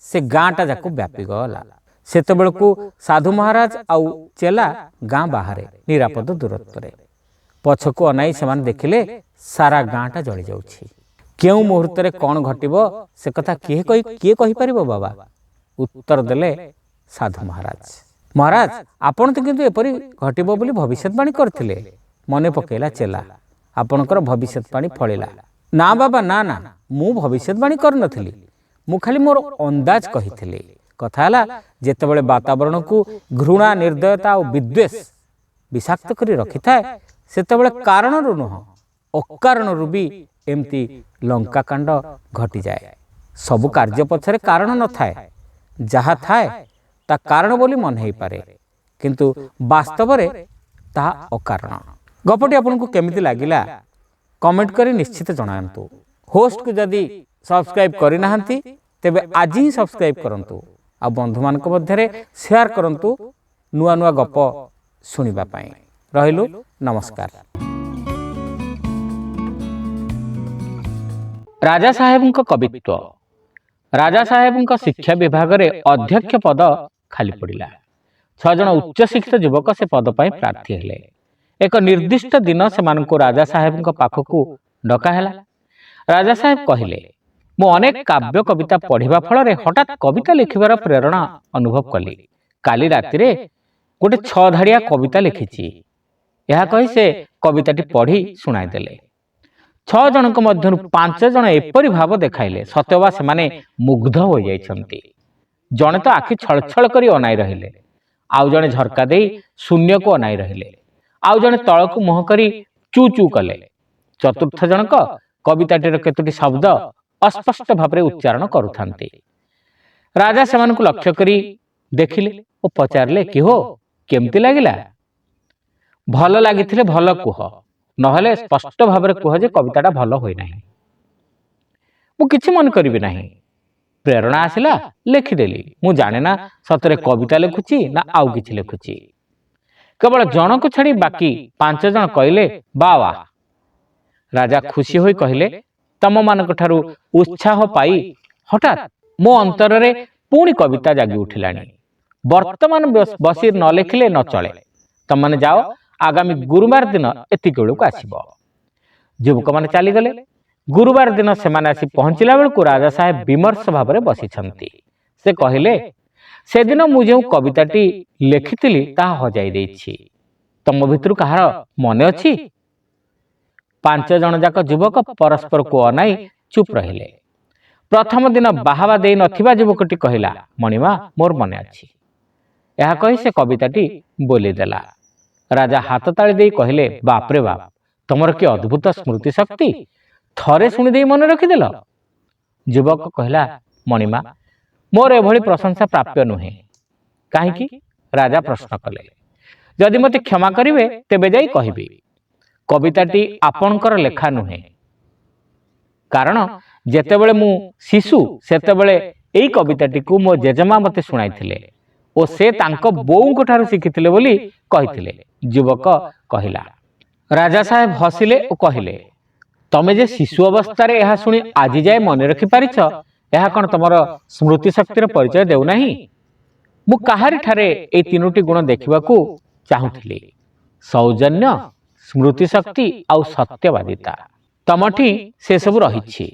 ସେ ଗାଁଟା ଯାକ ବ୍ୟାପିଗଲା। ସେତେବେଳକୁ ସାଧୁ ମହାରାଜ ଆଉ ଚେଲା ଗାଁ ବାହାରେ ନିରାପଦ ଦୂରତ୍ୱରେ। ପଛକୁ ଅନାଇ ସେମାନେ ଦେଖିଲେ ସାରା ଗାଁଟା ଜଳି ଯାଉଛି। କେଉଁ ମୁହୂର୍ତ୍ତରେ କ'ଣ ଘଟିବ ସେ କଥା କିଏ କହିପାରିବ ବାବା? ଉତ୍ତର ଦେଲେ ସାଧୁ ମହାରାଜ। ମହାରାଜ, ଆପଣ ତ କିନ୍ତୁ ଏପରି ଘଟିବ ବୋଲି ଭବିଷ୍ୟତବାଣୀ କରିଥିଲେ। ମନେ ପକାଇଲା ଚେଲା। ଆପଣଙ୍କର ଭବିଷ୍ୟତବାଣୀ ଫଳିଲା। ନା ବାବା, ନା ନା, ମୁଁ ଭବିଷ୍ୟତବାଣୀ କରିନଥିଲି। ମୁଁ ଖାଲି ମୋର ଅନ୍ଦାଜ କହିଥିଲି। କଥା ହେଲା, ଯେତେବେଳେ ବାତାବରଣକୁ ଘୃଣା, ନିର୍ଦ୍ଦୟତା ଆଉ ବିଦ୍ୱେଷ ବିଷାକ୍ତ କରି ରଖିଥାଏ, ସେତେବେଳେ କାରଣରୁ ନୁହଁ ଅକାରଣରୁ ବି ଏମିତି ଲଙ୍କାକାଣ୍ଡ ଘଟିଯାଏ। ସବୁ କାର୍ଯ୍ୟ ପଛରେ କାରଣ ନଥାଏ। ଯାହା ଥାଏ ତା କାରଣ ବୋଲି ମନେ ହେଇପାରେ, କିନ୍ତୁ ବାସ୍ତବରେ ତାହା ଅକାରଣ। ଗପଟି ଆପଣଙ୍କୁ କେମିତି ଲାଗିଲା କମେଣ୍ଟ କରି ନିଶ୍ଚିତ ଜଣାନ୍ତୁ। ହୋଷ୍ଟକୁ ଯଦି ସବସ୍କ୍ରାଇବ୍ କରିନାହାନ୍ତି ତେବେ ଆଜି ହିଁ ସବସ୍କ୍ରାଇବ୍ କରନ୍ତୁ ଆଉ ବନ୍ଧୁମାନଙ୍କ ମଧ୍ୟରେ ସେୟାର କରନ୍ତୁ ନୂଆ ନୂଆ ଗପ ଶୁଣିବା ପାଇଁ। ରହିଲୁ, ନମସ୍କାର। ରାଜା ସାହେବଙ୍କ କବିତ୍ୱ। ରାଜା ସାହେବଙ୍କ ଶିକ୍ଷା ବିଭାଗରେ ଅଧ୍ୟକ୍ଷ ପଦ ଖାଲି ପଡ଼ିଲା। 6 ଜଣ ଉଚ୍ଚଶିକ୍ଷିତ ଯୁବକ ସେ ପଦ ପାଇଁ ପ୍ରାର୍ଥୀ ହେଲେ। ଏକ ନିର୍ଦ୍ଦିଷ୍ଟ ଦିନ ସେମାନଙ୍କୁ ରାଜା ସାହେବଙ୍କ ପାଖକୁ ଡକା ହେଲା। ରାଜା ସାହେବ କହିଲେ, ମୁଁ ଅନେକ କାବ୍ୟ କବିତା ପଢ଼ିବା ଫଳରେ ହଠାତ୍ କବିତା ଲେଖିବାର ପ୍ରେରଣା ଅନୁଭବ କଲି। କାଲି ରାତିରେ ଗୋଟେ 6 ଧାଡ଼ିଆ କବିତା ଲେଖିଛି। ଏହା କହି ସେ କବିତାଟି ପଢ଼ି ଶୁଣାଇଦେଲେ। 6 ଜଣଙ୍କ ମଧ୍ୟରୁ 5 ଜଣ ଏପରି ଭାବ ଦେଖାଇଲେ ସତେଅବା ସେମାନେ ମୁଗ୍ଧ ହୋଇଯାଇଛନ୍ତି। ଜଣେ ତ ଆଖି ଛଳଛଳ କରି ଅନାଇ ରହିଲେ, ଆଉ ଜଣେ ଝରକା ଦେଇ ଶୂନ୍ୟକୁ ଅନାଇ ରହିଲେ, ଆଉ ଜଣେ ତଳକୁ ମୁହଁ କରି ଚୁ ଚୁ କଲେ। ଚତୁର୍ଥ ଜଣକ କବିତାଟିର କେତୋଟି ଶବ୍ଦ ଅସ୍ପଷ୍ଟ ଭାବରେ ଉଚ୍ଚାରଣ କରୁଥାନ୍ତି। ରାଜା ସେମାନଙ୍କୁ ଲକ୍ଷ୍ୟ କରି ଦେଖିଲେ ଓ ପଚାରିଲେ, କି ହୋ, କେମିତି ଲାଗିଲା? ଭଲ ଲାଗିଥିଲେ ଭଲ କୁହ, ନହେଲେ ସ୍ପଷ୍ଟ ଭାବରେ କୁହ ଯେ କବିତାଟା ଭଲ ହୋଇନାହିଁ। ମୁଁ କିଛି ମନେ କରିବି ନାହିଁ। ପ୍ରେରଣା ଆସିଲା, ଲେଖିଦେଲି। ମୁଁ ଜାଣେ ନା ସତରେ କବିତା ଲେଖୁଛି ନା ଆଉ କିଛି ଲେଖୁଛି। କେବଳ ଜଣକୁ ଛାଡ଼ି ବାକି 5 ଜଣ କହିଲେ, ବା ବା। ରାଜା ଖୁସି ହୋଇ କହିଲେ, ତମମାନଙ୍କ ଠାରୁ ଉତ୍ସାହ ପାଇ ହଠାତ୍ ମୋ ଅନ୍ତରରେ ପୁଣି କବିତା ଜାଗି ଉଠିଲାଣି। ବର୍ତ୍ତମାନ ବସି ନ ଲେଖିଲେ ନ ଚଳେ। ତମମାନେ ଯାଅ, ଆଗାମୀ ଗୁରୁବାର ଦିନ ଏତିକି ବେଳକୁ ଆସିବ। ଯୁବକମାନେ ଚାଲିଗଲେ। ଗୁରୁବାର ଦିନ ସେମାନେ ଆସି ପହଞ୍ଚିଲା ବେଳକୁ ରାଜା ସାହେବ ବିମର୍ଷ ଭାବରେ ବସିଛନ୍ତି। ସେ କହିଲେ, ସେଦିନ ମୁଁ ଯେଉଁ କବିତାଟି ଲେଖିଥିଲି ତାହା ହଜାଇ ଦେଇଛି। ତମ ଭିତରୁ କାହାର ମନେ ଅଛି? 5 ଜଣ ଯାକ ଯୁବକ ପରସ୍ପରକୁ ଅନାଇ ଚୁପ୍ ରହିଲେ। ପ୍ରଥମ ଦିନ ବାହାବା ଦେଇ ନଥିବା ଯୁବକଟି କହିଲା, ମଣିମା, ମୋର ମନେ ଅଛି। ଏହା କହି ସେ କବିତାଟି ବୋଲିଦେଲା। ରାଜା ହାତ ତାଳି ଦେଇ କହିଲେ, ବାପରେ ବାପ, ତମର କି ଅଦ୍ଭୁତ ସ୍ମୃତି ଶକ୍ତି! ଥରେ ଶୁଣିଦେଇ ମନେ ରଖିଦେଲ। ଯୁବକ କହିଲା, ମଣିମା, ମୋର ଏଭଳି ପ୍ରଶଂସା ପ୍ରାପ୍ୟ ନୁହେଁ। କାହିଁକି? ରାଜା ପ୍ରଶ୍ନ କଲେ। ଯଦି ମୋତେ କ୍ଷମା କରିବେ ତେବେ ଯାଇ କହିବି। କବିତାଟି ଆପଣଙ୍କର ଲେଖା ନୁହେଁ। କାରଣ ଯେତେବେଳେ ମୁଁ ଶିଶୁ ସେତେବେଳେ ଏଇ କବିତାଟିକୁ ମୋ ଜେଜେମା ମୋତେ ଶୁଣାଇଥିଲେ ଓ ସେ ତାଙ୍କ ବୋଉଙ୍କ ଠାରୁ ଶିଖିଥିଲେ ବୋଲି କହିଥିଲେ। ଯୁବକ କହିଲା। ରାଜା ସାହେବ ହସିଲେ ଓ କହିଲେ, ତମେ ଯେ ଶିଶୁ ଅବସ୍ଥାରେ ଏହା ଶୁଣି ଆଜି ଯାଏ ମନେ ରଖିପାରିଛ, ଏହା କ'ଣ ତମର ସ୍ମୃତି ଶକ୍ତିର ପରିଚୟ ଦେଉନାହିଁ? ମୁଁ କାହାରିଠାରେ ଏଇ 3ଟି ଗୁଣ ଦେଖିବାକୁ ଚାହୁଁଥିଲି, ସୌଜନ୍ୟ, ସ୍ମୃତିଶକ୍ତି ଆଉ ସତ୍ୟବାଦିତା। ତମଠି ସେସବୁ ରହିଛି।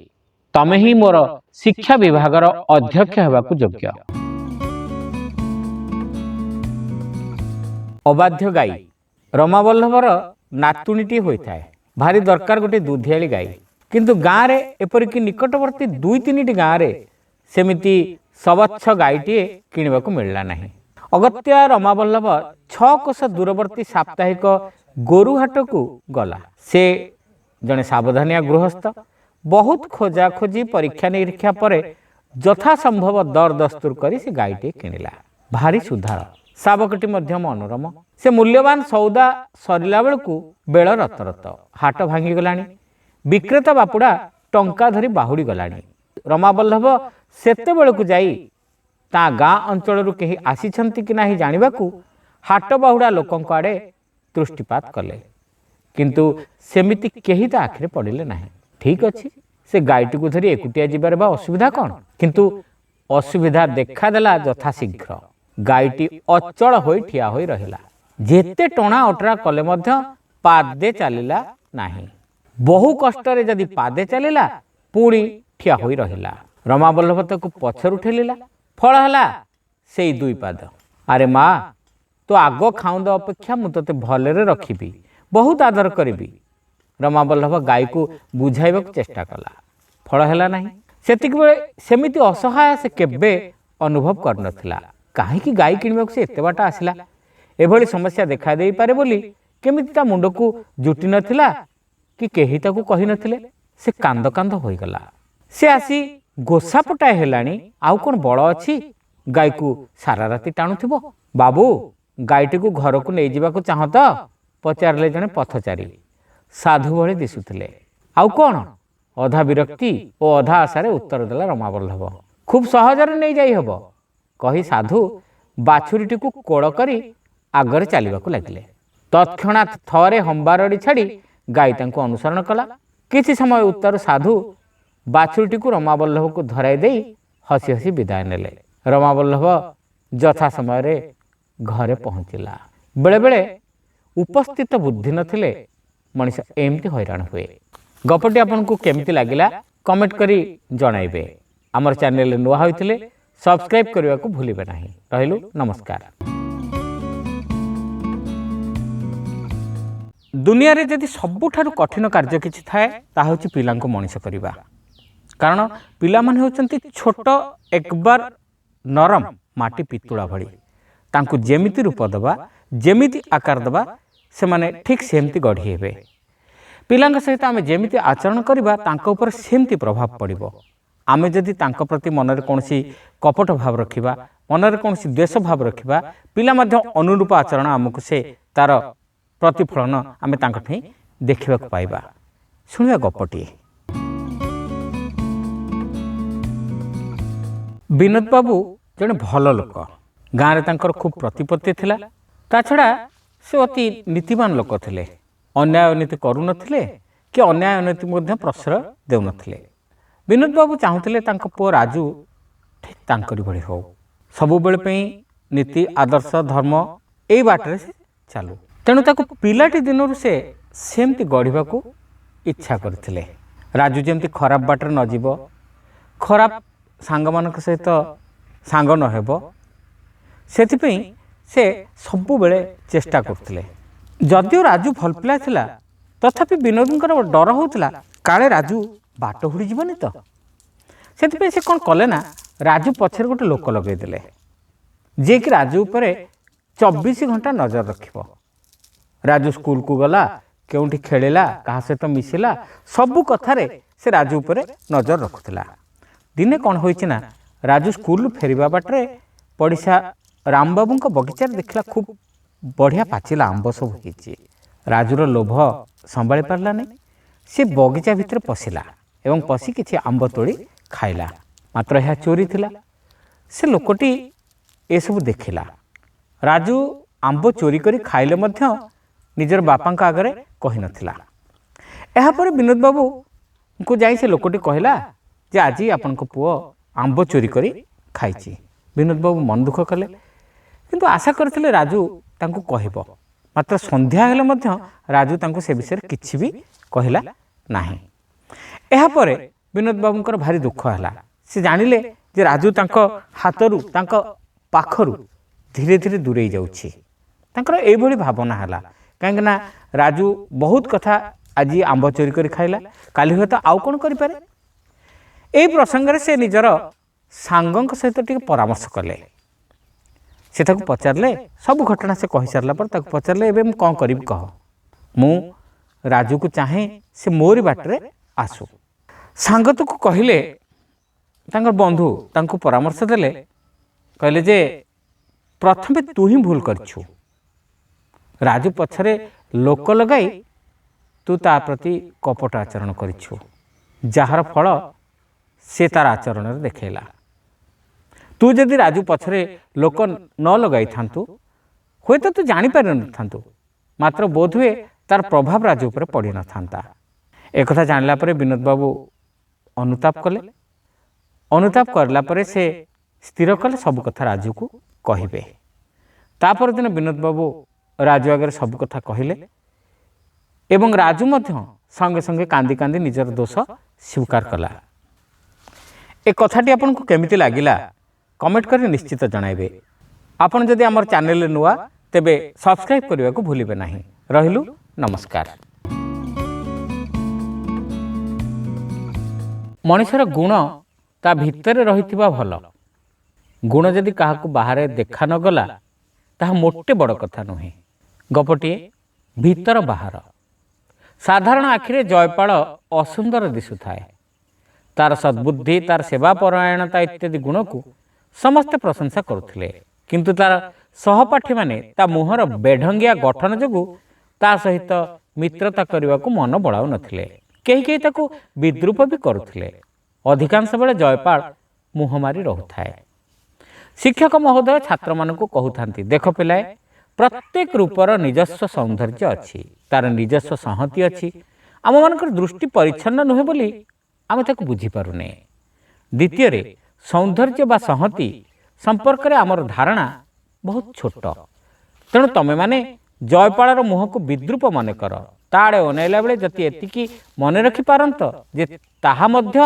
ତମେ ହିଁ ମୋର ଶିକ୍ଷା ବିଭାଗର ଅଧ୍ୟକ୍ଷ ହେବାକୁ ଯୋଗ୍ୟ। ଅବାଧ୍ୟ ଗାଈ। ରମାବଲ୍ଲଭର ନାତୁଣୀଟିଏ ହୋଇଥାଏ। ଭାରି ଦରକାର ଗୋଟିଏ ଦୁଧିଆଳି ଗାଈ। କିନ୍ତୁ ଗାଁରେ, ଏପରିକି ନିକଟବର୍ତ୍ତୀ 2-3ଟି ଗାଁରେ ସେମିତି ସବଚ୍ଛ ଗାଈଟିଏ କିଣିବାକୁ ମିଳିଲା ନାହିଁ। ଅଗତ୍ୟା ରମାବଲ୍ଲଭ 6 କୋଶ ଦୂରବର୍ତ୍ତୀ ସାପ୍ତାହିକ ଗୋରୁହାଟକୁ ଗଲା। ସେ ଜଣେ ସାବଧାନିଆ ଗୃହସ୍ଥ। ବହୁତ ଖୋଜାଖୋଜି ପରୀକ୍ଷା ନିରୀକ୍ଷା ପରେ ଯଥାସମ୍ଭବ ଦର ଦସ୍ତୁର କରି ସେ ଗାଈଟିଏ କିଣିଲା। ଭାରି ସୁଧାର, ଶାବକଟି ମଧ୍ୟ ମନୋରମ। ସେ ମୂଲ୍ୟବାନ ସଉଦା ସରିଲା ବେଳକୁ ବେଳ ରତରତ। ହାଟ ଭାଙ୍ଗିଗଲାଣି। ବିକ୍ରେତା ବାପୁଡ଼ା ଟଙ୍କା ଧରି ବାହୁଡ଼ି ଗଲାଣି। ରମାବଲ୍ଲଭ ସେତେବେଳକୁ ଯାଇ ତା ଗାଁ ଅଞ୍ଚଳରୁ କେହି ଆସିଛନ୍ତି କି ନାହିଁ ଜାଣିବାକୁ ହାଟ ବାହୁଡ଼ା ଲୋକଙ୍କ ଆଡ଼େ ଦୃଷ୍ଟିପାତ କଲେ, କିନ୍ତୁ ସେମିତି କେହି ତା ଆଖିରେ ପଡ଼ିଲେ ନାହିଁ। ଠିକ୍ ଅଛି, ସେ ଗାଈଟିକୁ ଧରି ଏକୁଟିଆ ଯିବାରେ ବା ଅସୁବିଧା କ'ଣ? କିନ୍ତୁ ଅସୁବିଧା ଦେଖାଦେଲା ଯଥାଶୀଘ୍ର। ଗାଈଟି ଅଚଳ ହୋଇ ଠିଆ ହୋଇ ରହିଲା। ଯେତେ ଟଣା ଅଟରା କଲେ ମଧ୍ୟ ପାଦେ ଚାଲିଲା ନାହିଁ। ବହୁ କଷ୍ଟରେ ଯଦି ପାଦେ ଚାଲିଲା ପୁଣି ଠିଆ ହୋଇ ରହିଲା। ରମାବଲ୍ଲଭ ତାକୁ ପଛରୁ ଠେଲିଲା। ଫଳ ହେଲା ସେଇ 2 ପାଦ। ଆରେ ମା, ତୁ ଆଗ ଖାଉନ୍ଦ ଅପେକ୍ଷା ମୁଁ ତୋତେ ଭଲରେ ରଖିବି, ବହୁତ ଆଦର କରିବି। ରମାବଲ୍ଲଭ ଗାଈକୁ ବୁଝାଇବାକୁ ଚେଷ୍ଟା କଲା। ଫଳ ହେଲା ନାହିଁ। ସେତିକିବେଳେ ସେମିତି ଅସହାୟ ସେ କେବେ ଅନୁଭବ କରିନଥିଲା। କାହିଁକି ଗାଈ କିଣିବାକୁ ସେ ଏତେ ବାଟ ଆସିଲା? ଏଭଳି ସମସ୍ୟା ଦେଖା ଦେଇପାରେ ବୋଲି କେମିତି ତା ମୁଣ୍ଡକୁ ଜୁଟି ନଥିଲା କି କେହି ତାକୁ କହିନଥିଲେ। ସେ କାନ୍ଦ କାନ୍ଦ ହୋଇଗଲା। ସେ ଆସି ଗୋସାପଟାଏ ହେଲାଣି, ଆଉ କ'ଣ ବଳ ଅଛି ଗାଈକୁ ସାରା ରାତି ଟାଣୁଥିବ? ବାବୁ, ଗାଈଟିକୁ ଘରକୁ ନେଇଯିବାକୁ ଚାହଁ ତ? ପଚାରିଲେ ଜଣେ ପଥଚାରୀ। ସାଧୁ ଭଳି ଦିଶୁଥିଲେ। ଆଉ କ'ଣ? ଅଧା ବିରକ୍ତି ଓ ଅଧା ଆଶାରେ ଉତ୍ତର ଦେଲା ରମାବଲ୍ଲଭ। ଖୁବ୍ ସହଜରେ ନେଇଯାଇ ହେବ, କହି ସାଧୁ ବାଛୁରୀଟିକୁ କୋଳ କରି ଆଗରେ ଚାଲିବାକୁ ଲାଗିଲେ। ତତ୍କ୍ଷଣାତ୍ ଥରେ ହମ୍ବାରଡ଼ି ଛାଡ଼ି ଗାଈ ତାଙ୍କୁ ଅନୁସରଣ କଲା। କିଛି ସମୟ ଉତ୍ତର ସାଧୁ ବାଛୁରୀଟିକୁ ରମାବଲ୍ଲଭକୁ ଧରାଇ ଦେଇ ହସି ହସି ବିଦାୟ ନେଲେ। ରମାବଲ୍ଲଭ ଯଥା ସମୟରେ ଘରେ ପହଞ୍ଚିଲା। ବେଳେବେଳେ ଉପସ୍ଥିତ ବୁଦ୍ଧି ନଥିଲେ ମଣିଷ ଏମିତି ହଇରାଣ ହୁଏ। ଗପଟି ଆପଣଙ୍କୁ କେମିତି ଲାଗିଲା କମେଣ୍ଟ କରି ଜଣାଇବେ। ଆମର ଚ୍ୟାନେଲରେ ନୂଆ ହୋଇଥିଲେ ସବସ୍କ୍ରାଇବ୍ କରିବାକୁ ଭୁଲିବେ ନାହିଁ। ରହିଲୁ, ନମସ୍କାର। ଦୁନିଆରେ ଯଦି ସବୁଠାରୁ କଠିନ କାର୍ଯ୍ୟ କିଛି ଥାଏ ତାହା ହେଉଛି ପିଲାଙ୍କୁ ମଣିଷ କରିବା। କାରଣ ପିଲାମାନେ ହେଉଛନ୍ତି ଛୋଟ ଏକବାର ନରମ ମାଟି ପିତୁଳା ଭଳି। ତାଙ୍କୁ ଯେମିତି ରୂପ ଦେବା, ଯେମିତି ଆକାର ଦେବା, ସେମାନେ ଠିକ୍ ସେମିତି ଗଢ଼ି ହେବେ। ପିଲାଙ୍କ ସହିତ ଆମେ ଯେମିତି ଆଚରଣ କରିବା ତାଙ୍କ ଉପରେ ସେମିତି ପ୍ରଭାବ ପଡ଼ିବ। ଆମେ ଯଦି ତାଙ୍କ ପ୍ରତି ମନରେ କୌଣସି କପଟ ଭାବ ରଖିବା, ମନରେ କୌଣସି ଦ୍ୱେଷ ଭାବ ରଖିବା, ପିଲା ମଧ୍ୟ ଅନୁରୂପ ଆଚରଣ ଆମକୁ ସେ ତା'ର ପ୍ରତିଫଳନ ଆମେ ତାଙ୍କଠି ଦେଖିବାକୁ ପାଇବା। ଶୁଣିବା ଗପଟିଏ। ବିନୋଦ ବାବୁ ଜଣେ ଭଲ ଲୋକ। ଗାଁରେ ତାଙ୍କର ଖୁବ୍ ପ୍ରତିପତ୍ତି ଥିଲା। ତା ଛଡ଼ା ସେ ଅତି ନୀତିବାନ ଲୋକ ଥିଲେ। ଅନ୍ୟାୟ ଅନୀତି କରୁନଥିଲେ କି ଅନ୍ୟାୟ ଅନୀତି ମଧ୍ୟ ପ୍ରଶ୍ରୟ ଦେଉନଥିଲେ। ବିନୋଦ ବାବୁ ଚାହୁଁଥିଲେ ତାଙ୍କ ପୁଅ ରାଜୁ ଠିକ୍ ତାଙ୍କରି ଭଳି ହେଉ। ସବୁବେଳେ ପାଇଁ ନୀତି, ଆଦର୍ଶ, ଧର୍ମ ଏଇ ବାଟରେ ସେ ଚାଲୁ। ତେଣୁ ତାକୁ ପିଲାଟି ଦିନରୁ ସେ ସେମିତି ଗଢ଼ିବାକୁ ଇଚ୍ଛା କରିଥିଲେ। ରାଜୁ ଯେମିତି ଖରାପ ବାଟରେ ନ ଯିବ, ଖରାପ ସାଙ୍ଗମାନଙ୍କ ସହିତ ସାଙ୍ଗ ନ ହେବ, ସେଥିପାଇଁ ସେ ସବୁବେଳେ ଚେଷ୍ଟା କରୁଥିଲେ। ଯଦିଓ ରାଜୁ ଭଲ ପିଲା ଥିଲା, ତଥାପି ବିନୋଦଙ୍କର ଡର ହେଉଥିଲା କାଳେ ରାଜୁ ବାଟ ହୁଡ଼ିଯିବନି ତ। ସେଥିପାଇଁ ସେ କ'ଣ କଲେ ନା, ରାଜୁ ପଛରେ ଗୋଟେ ଲୋକ ଲଗାଇଦେଲେ, ଯିଏକି ରାଜୁ ଉପରେ 24 ଘଣ୍ଟା ନଜର ରଖିବ। ରାଜୁ ସ୍କୁଲକୁ ଗଲା, କେଉଁଠି ଖେଳିଲା, କାହା ସହିତ ମିଶିଲା, ସବୁ କଥାରେ ସେ ରାଜୁ ଉପରେ ନଜର ରଖୁଥିଲା। ଦିନେ କ'ଣ ହୋଇଛି ନା, ରାଜୁ ସ୍କୁଲରୁ ଫେରିବା ବାଟରେ ପଡ଼ିଶା ରାମବାବୁଙ୍କ ବଗିଚାରେ ଦେଖିଲା ଖୁବ୍ ବଢ଼ିଆ ପାଚିଲା ଆମ୍ବ ସବୁ ହେଇଛି। ରାଜୁର ଲୋଭ ସମ୍ଭାଳି ପାରିଲାନି। ସେ ବଗିଚା ଭିତରେ ପଶିଲା ଏବଂ ପଶି କିଛି ଆମ୍ବ ତୋଳି ଖାଇଲା। ମାତ୍ର ଏହା ଚୋରି ଥିଲା। ସେ ଲୋକଟି ଏସବୁ ଦେଖିଲା। ରାଜୁ ଆମ୍ବ ଚୋରି କରି ଖାଇଲେ ମଧ୍ୟ ନିଜର ବାପାଙ୍କ ଆଗରେ କହିନଥିଲା। ଏହାପରେ ବିନୋଦ ବାବୁଙ୍କୁ ଯାଇ ସେ ଲୋକଟି କହିଲା ଯେ ଆଜି ଆପଣଙ୍କ ପୁଅ ଆମ୍ବ ଚୋରି କରି ଖାଇଛି। ବିନୋଦ ବାବୁ ମନ ଦୁଃଖ କଲେ, କିନ୍ତୁ ଆଶା କରିଥିଲେ ରାଜୁ ତାଙ୍କୁ କହିବ। ମାତ୍ର ସନ୍ଧ୍ୟା ହେଲେ ମଧ୍ୟ ରାଜୁ ତାଙ୍କୁ ସେ ବିଷୟରେ କିଛି ବି କହିଲା ନାହିଁ। ଏହାପରେ ବିନୋଦ ବାବୁଙ୍କର ଭାରି ଦୁଃଖ ହେଲା। ସେ ଜାଣିଲେ ଯେ ରାଜୁ ତାଙ୍କ ହାତରୁ, ତାଙ୍କ ପାଖରୁ ଧୀରେ ଧୀରେ ଦୂରେଇ ଯାଉଛି। ତାଙ୍କର ଏଇଭଳି ଭାବନା ହେଲା, କାହିଁକିନା ରାଜୁ ବହୁତ କଥା ଆଜି ଆମ୍ବ ଚୋରି କରି ଖାଇଲା, କାଲି ହୁଏତ ଆଉ କ'ଣ କରିପାରେ। ଏହି ପ୍ରସଙ୍ଗରେ ସେ ନିଜର ସାଙ୍ଗଙ୍କ ସହିତ ଟିକେ ପରାମର୍ଶ କଲେ। ସେ ତାକୁ ପଚାରିଲେ, ସବୁ ଘଟଣା ସେ କହିସାରିଲା ପରେ ତାକୁ ପଚାରିଲେ, ଏବେ ମୁଁ କ'ଣ କରିବି କହ। ମୁଁ ରାଜୁକୁ ଚାହେଁ ସେ ମୋରି ବାଟରେ ଆସୁ। ସାଙ୍ଗ ତାକୁ କହିଲେ, ତାଙ୍କର ବନ୍ଧୁ ତାଙ୍କୁ ପରାମର୍ଶ ଦେଲେ, କହିଲେ ଯେ ପ୍ରଥମେ ତୁ ହିଁ ଭୁଲ କରିଛୁ। ରାଜୁ ପଛରେ ଲୋକ ଲଗାଇ ତୁ ତା ପ୍ରତି କପଟ ଆଚରଣ କରିଛୁ, ଯାହାର ଫଳ ସେ ତାର ଆଚରଣରେ ଦେଖାଇଲା। ତୁ ଯଦି ରାଜୁ ପଛରେ ଲୋକ ନ ଲଗାଇଥାନ୍ତୁ ହୁଏତ ତୁ ଜାଣିପାରିନଥାନ୍ତୁ, ମାତ୍ର ବୋଧହୁଏ ତାର ପ୍ରଭାବ ରାଜୁ ଉପରେ ପଡ଼ିନଥାନ୍ତା। ଏକଥା ଜାଣିଲା ପରେ ବିନୋଦ ବାବୁ ଅନୁତାପ କଲେ। ଅନୁତାପ କରିଲା ପରେ ସେ ସ୍ଥିର କଲେ ସବୁ କଥା ରାଜୁକୁ କହିବେ। ତାପର ଦିନ ବିନୋଦ ବାବୁ ରାଜୁ ଆଗରେ ସବୁ କଥା କହିଲେ ଏବଂ ରାଜୁ ମଧ୍ୟ ସଙ୍ଗେ ସଙ୍ଗେ କାନ୍ଦି କାନ୍ଦି ନିଜର ଦୋଷ ସ୍ୱୀକାର କଲା। ଏ କଥାଟି ଆପଣଙ୍କୁ କେମିତି ଲାଗିଲା କମେଣ୍ଟ କରି ନିଶ୍ଚିତ ଜଣାଇବେ। ଆପଣ ଯଦି ଆମର ଚ୍ୟାନେଲରେ ନୂଆ ତେବେ ସବସ୍କ୍ରାଇବ୍ କରିବାକୁ ଭୁଲିବେ ନାହିଁ। ରହିଲୁ, ନମସ୍କାର। ମଣିଷର ଗୁଣ ତା ଭିତରେ ରହିଥିବା ଭଲ। ଗୁଣ ଯଦି କାହାକୁ ବାହାରେ ଦେଖା ନଗଲା ତାହା ମୋଟେ ବଡ଼ କଥା ନୁହେଁ। ଗପଟିଏ ଭିତର ବାହାର। ସାଧାରଣ ଆଖିରେ ଜୟପାଳ ଅସୁନ୍ଦର ଦିଶୁଥାଏ। ତାର ସଦ୍ବୁଦ୍ଧି, ତାର ସେବା ପରାୟଣତା ଇତ୍ୟାଦି ଗୁଣକୁ ସମସ୍ତେ ପ୍ରଶଂସା କରୁଥିଲେ, କିନ୍ତୁ ତାର ସହପାଠୀମାନେ ତା ମୁହଁର ବେଢଙ୍ଗିଆ ଗଠନ ଯୋଗୁଁ ତା ସହିତ ମିତ୍ରତା କରିବାକୁ ମନ ବଳାଉ ନଥିଲେ। କେହି କେହି ତାକୁ ବିଦ୍ରୂପ ବି କରୁଥିଲେ। ଅଧିକାଂଶ ବେଳେ ଜୟପାଳ ମୁହଁ ମାରି ରହୁଥାଏ। ଶିକ୍ଷକ ମହୋଦୟ ଛାତ୍ରମାନଙ୍କୁ କହୁଥାନ୍ତି, ଦେଖ ପିଲାଏ, ପ୍ରତ୍ୟେକ ରୂପର ନିଜସ୍ୱ ସୌନ୍ଦର୍ଯ୍ୟ ଅଛି, ତାର ନିଜସ୍ୱ ସଂହତି ଅଛି। ଆମମାନଙ୍କର ଦୃଷ୍ଟି ପରିଚ୍ଛନ୍ନ ନୁହେଁ ବୋଲି ଆମେ ତାକୁ ବୁଝିପାରୁନେ। ଦ୍ୱିତୀୟରେ, ସୌନ୍ଦର୍ଯ୍ୟ ବା ସଂହତି ସମ୍ପର୍କରେ ଆମର ଧାରଣା ବହୁତ ଛୋଟ। ତେଣୁ ତମେମାନେ ଜୟପାଳର ମୁହଁକୁ ବିଦ୍ରୂପ ମନେ କର। ତା ଆଡ଼େ ଅନାଇଲା ବେଳେ ଯଦି ଏତିକି ମନେ ରଖିପାରନ୍ତ ଯେ ତାହା ମଧ୍ୟ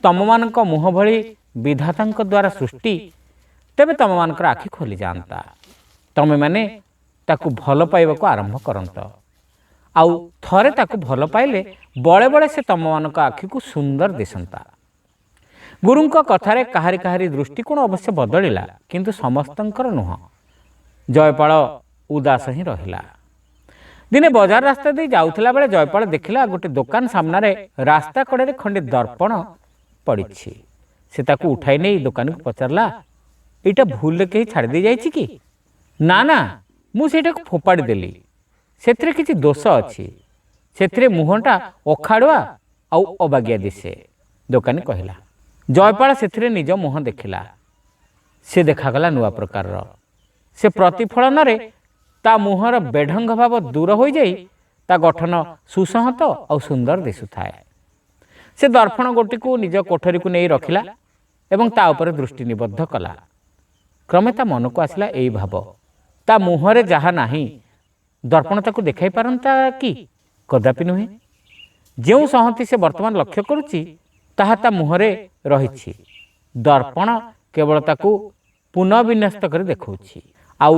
ତମମାନଙ୍କ ମୁହଁ ଭଳି ବିଧାତାଙ୍କ ଦ୍ୱାରା ସୃଷ୍ଟି, ତେବେ ତମମାନଙ୍କର ଆଖି ଖୋଲିଯାଆନ୍ତା। ତମେମାନେ ତାକୁ ଭଲ ପାଇବାକୁ ଆରମ୍ଭ କରନ୍ତ। ଆଉ ଥରେ ତାକୁ ଭଲ ପାଇଲେ ବଳେ ବଳେ ସେ ତମମାନଙ୍କ ଆଖିକୁ ସୁନ୍ଦର ଦିଶନ୍ତା। ଗୁରୁଙ୍କ କଥାରେ କାହାରି କାହାରି ଦୃଷ୍ଟିକୋଣ ଅବଶ୍ୟ ବଦଳିଲା, କିନ୍ତୁ ସମସ୍ତଙ୍କର ନୁହଁ। ଜୟପାଳ ଉଦାସ ହିଁ ରହିଲା। ଦିନେ ବଜାର ରାସ୍ତା ଦେଇ ଯାଉଥିଲା ବେଳେ ଜୟପାଳ ଦେଖିଲା ଗୋଟେ ଦୋକାନ ସାମ୍ନାରେ ରାସ୍ତା କଡ଼ରେ ଖଣ୍ଡେ ଦର୍ପଣ ପଡ଼ିଛି। ସେ ତାକୁ ଉଠାଇ ନେଇ ଦୋକାନୀକୁ ପଚାରିଲା, ଏଇଟା ଭୁଲରେ କେହି ଛାଡ଼ି ଦେଇ ଯାଇଛି କି? ନା ନା, ମୁଁ ସେଇଟାକୁ ଫୋପାଡ଼ି ଦେଲି। ସେଥିରେ କିଛି ଦୋଷ ଅଛି। ସେଥିରେ ମୁହଁଟା ଅଖାଡ଼ୁଆ ଆଉ ଅବାଗିଆ ଦିଶେ, ଦୋକାନୀ କହିଲା। ଜୟପାଳ ସେଥିରେ ନିଜ ମୁହଁ ଦେଖିଲା। ସେ ଦେଖାଗଲା ନୂଆ ପ୍ରକାରର। ସେ ପ୍ରତିଫଳନରେ ତା ମୁହଁର ବେଢଙ୍ଗ ଭାବ ଦୂର ହୋଇଯାଇ ତା ଗଠନ ସୁସଂହତ ଆଉ ସୁନ୍ଦର ଦିଶୁଥାଏ। ସେ ଦର୍ପଣ ଗୋଟିକୁ ନିଜ କୋଠରୀକୁ ନେଇ ରଖିଲା ଏବଂ ତା ଉପରେ ଦୃଷ୍ଟି ନିବଦ୍ଧ କଲା। କ୍ରମେ ତା ମନକୁ ଆସିଲା ଏଇ ଭାବ, ତା ମୁହଁରେ ଯାହା ନାହିଁ ଦର୍ପଣ ତାକୁ ଦେଖାଇ ପାରନ୍ତା କି? କଦାପି ନୁହେଁ। ଯେଉଁ ସଂହତି ସେ ବର୍ତ୍ତମାନ ଲକ୍ଷ୍ୟ କରୁଛି ତାହା ତା ମୁହଁରେ ରହିଛି। ଦର୍ପଣ କେବଳ ତାକୁ ପୁନଃବିନ୍ୟସ୍ତ କରି ଦେଖାଉଛି। ଆଉ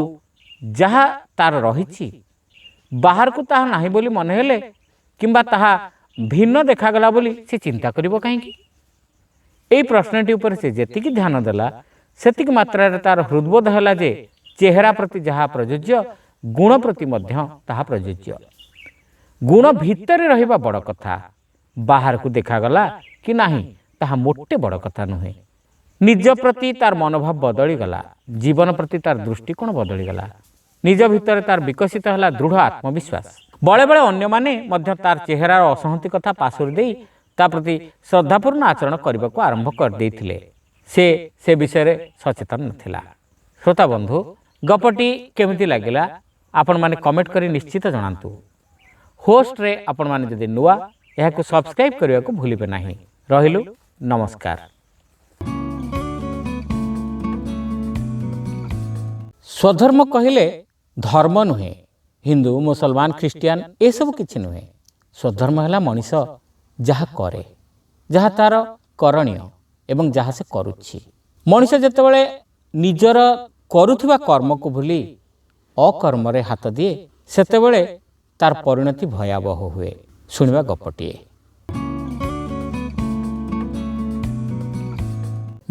ଯାହା ତାର ରହିଛି ବାହାରକୁ ତାହା ନାହିଁ ବୋଲି ମନେ ହେଲେ କିମ୍ବା ତାହା ଭିନ୍ନ ଦେଖାଗଲା ବୋଲି ସେ ଚିନ୍ତା କରିବ କାହିଁକି? ଏହି ପ୍ରଶ୍ନଟି ଉପରେ ସେ ଯେତିକି ଧ୍ୟାନ ଦେଲା ସେତିକି ମାତ୍ରାରେ ତାର ହୃଦବୋଧ ହେଲା ଯେ ଚେହେରା ପ୍ରତି ଯାହା ପ୍ରଯୁଜ୍ୟ, ଗୁଣ ପ୍ରତି ମଧ୍ୟ ତାହା ପ୍ରଯୁଜ୍ୟ। ଗୁଣ ଭିତରେ ରହିବା ବଡ଼ କଥା। ବାହାରକୁ ଦେଖାଗଲା କି ନାହିଁ ତାହା ମୋଟେ ବଡ଼ କଥା ନୁହେଁ। ନିଜ ପ୍ରତି ତାର ମନୋଭାବ ବଦଳିଗଲା। ଜୀବନ ପ୍ରତି ତାର ଦୃଷ୍ଟିକୋଣ ବଦଳିଗଲା। ନିଜ ଭିତରେ ତାର ବିକଶିତ ହେଲା ଦୃଢ଼ ଆତ୍ମବିଶ୍ୱାସ। ବଳେ ବେଳେ ଅନ୍ୟମାନେ ମଧ୍ୟ ତାର ଚେହେରାର ଅସଂହତି କଥା ପାଶୋରି ଦେଇ ତା ପ୍ରତି ଶ୍ରଦ୍ଧାପୂର୍ଣ୍ଣ ଆଚରଣ କରିବାକୁ ଆରମ୍ଭ କରିଦେଇଥିଲେ। ସେ ବିଷୟରେ ସଚେତନ ନଥିଲା। ଶ୍ରୋତା ବନ୍ଧୁ, ଗପଟି କେମିତି ଲାଗିଲା ଆପଣମାନେ କମେଣ୍ଟ କରି ନିଶ୍ଚିତ ଜଣାନ୍ତୁ। ହୋଷ୍ଟରେ ଆପଣମାନେ ଯଦି ନୂଆ, ଏହାକୁ ସବସ୍କ୍ରାଇବ୍ କରିବାକୁ ଭୁଲିବେ ନାହିଁ। ରହିଲୁ, ନମସ୍କାର। ସ୍ୱଧର୍ମ କହିଲେ ଧର୍ମ ନୁହେଁ। ହିନ୍ଦୁ, ମୁସଲମାନ, ଖ୍ରୀଷ୍ଟିଆନ ଏସବୁ କିଛି ନୁହେଁ। ସ୍ୱଧର୍ମ ହେଲା ମଣିଷ ଯାହା କରେ, ଯାହା ତାର କରଣୀୟ ଏବଂ ଯାହା ସେ କରୁଛି। ମଣିଷ ଯେତେବେଳେ ନିଜର କରୁଥିବା କର୍ମକୁ ଭୁଲି ଅକର୍ମରେ ହାତ ଦିଏ ସେତେବେଳେ ତାର ପରିଣତି ଭୟାବହ ହୁଏ। ଶୁଣିବା ଗପଟିଏ।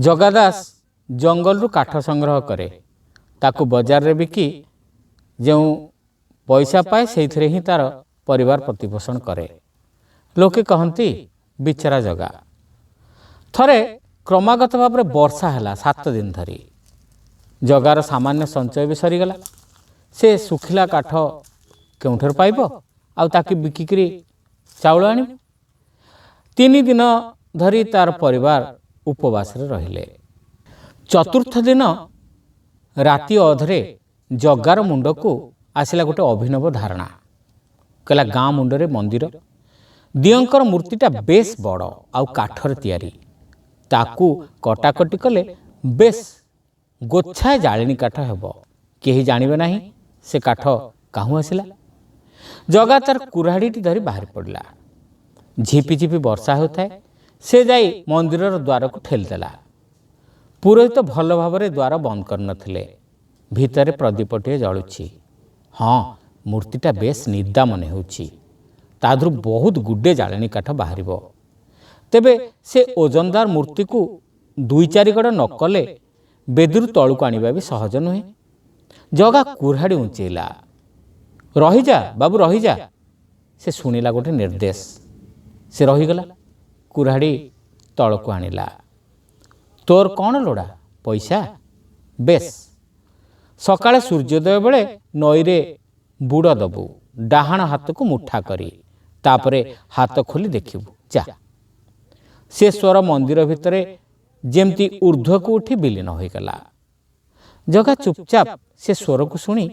ଜଗାଦାସ ଜଙ୍ଗଲରୁ କାଠ ସଂଗ୍ରହ କରେ। ତାକୁ ବଜାରରେ ବିକି ଯେଉଁ ପଇସା ପାଏ ସେଇଥିରେ ହିଁ ତାର ପରିବାର ପ୍ରତିପୋଷଣ କରେ। ଲୋକେ କହନ୍ତି ବିଚରା ଜଗା। ଥରେ କ୍ରମାଗତ ଭାବରେ ବର୍ଷା ହେଲା 7 ଦିନ ଧରି। ଜଗାର ସାମାନ୍ୟ ସଞ୍ଚୟ ବି ସରିଗଲା। ସେ ଶୁଖିଲା କାଠ କେଉଁଠାରୁ ପାଇବ ଆଉ ତାକୁ ବିକିକିରି ଚାଉଳ ଆଣିବ? 3 ଦିନ ଧରି ତାର ପରିବାର ଉପବାସରେ ରହିଲେ। ଚତୁର୍ଥ ଦିନ ରାତି ଅଧରେ ଜଗାର ମୁଣ୍ଡକୁ ଆସିଲା ଗୋଟେ ଅଭିନବ ଧାରଣା। କହିଲା, ଗାଁ ମୁଣ୍ଡରେ ମନ୍ଦିର, ଦିଅଁଙ୍କର ମୂର୍ତ୍ତିଟା ବେଶ ବଡ଼ ଆଉ କାଠରେ ତିଆରି। ତାକୁ କଟାକଟି କଲେ ବେଶ ଗୋଛାଏ ଜାଳେଣୀ କାଠ ହେବ, କେହି ଜାଣିବେ ନାହିଁ ସେ କାଠ କାହୁଁ ଆସିଲା। ଜଗା ତାର କୁରାଢ଼ୀଟି ଧରି ବାହାରି ପଡ଼ିଲା। ଝିପି ଝିପି ବର୍ଷା ହେଉଥାଏ। ସେ ଯାଇ ମନ୍ଦିରର ଦ୍ୱାରକୁ ଠେଲିଦେଲା। ପୁରୋହିତ ଭଲ ଭାବରେ ଦ୍ୱାର ବନ୍ଦ କରିନଥିଲେ। ଭିତରେ ପ୍ରଦୀପଟିଏ ଜଳୁଛି। ହଁ, ମୂର୍ତ୍ତିଟା ବେଶ୍ ନିଦା ମନେ ହେଉଛି। ତା ଦେହରୁ ବହୁତ ଗୁଡ଼େ ଜାଳେଣୀ କାଠ ବାହାରିବ। ତେବେ ସେ ଓଜନଦାର ମୂର୍ତ୍ତିକୁ 2-4 ଗଡ଼ ନ କଲେ ବେଦୀରୁ ତଳକୁ ଆଣିବା ବି ସହଜ ନୁହେଁ। ଜଗା କୁରାଢ଼ୀ ଉଞ୍ଚେଇଲା। ରହିଯା ବାବୁ, ରହିଯା। ସେ ଶୁଣିଲା ଗୋଟେ ନିର୍ଦ୍ଦେଶ। ସେ ରହିଗଲା। କୁରାଢ଼ୀ ତଳକୁ ଆଣିଲା। ତୋର କ'ଣ ଲୋଡ଼ା? ପଇସା? ବେଶ, ସକାଳେ ସୂର୍ଯ୍ୟୋଦୟ ବେଳେ ନଈରେ ବୁଡ଼ ଦେବୁ, ଡାହାଣ ହାତକୁ ମୁଠା କରି, ତାପରେ ହାତ ଖୋଲି ଦେଖିବୁ, ଯା। ସେ ସ୍ୱର ମନ୍ଦିର ଭିତରେ ଯେମିତି ଊର୍ଦ୍ଧ୍ୱକୁ ଉଠି ବିଲୀନ ହୋଇଗଲା। ଜଗା ଚୁପଚାପ ସେ ସ୍ୱରକୁ ଶୁଣି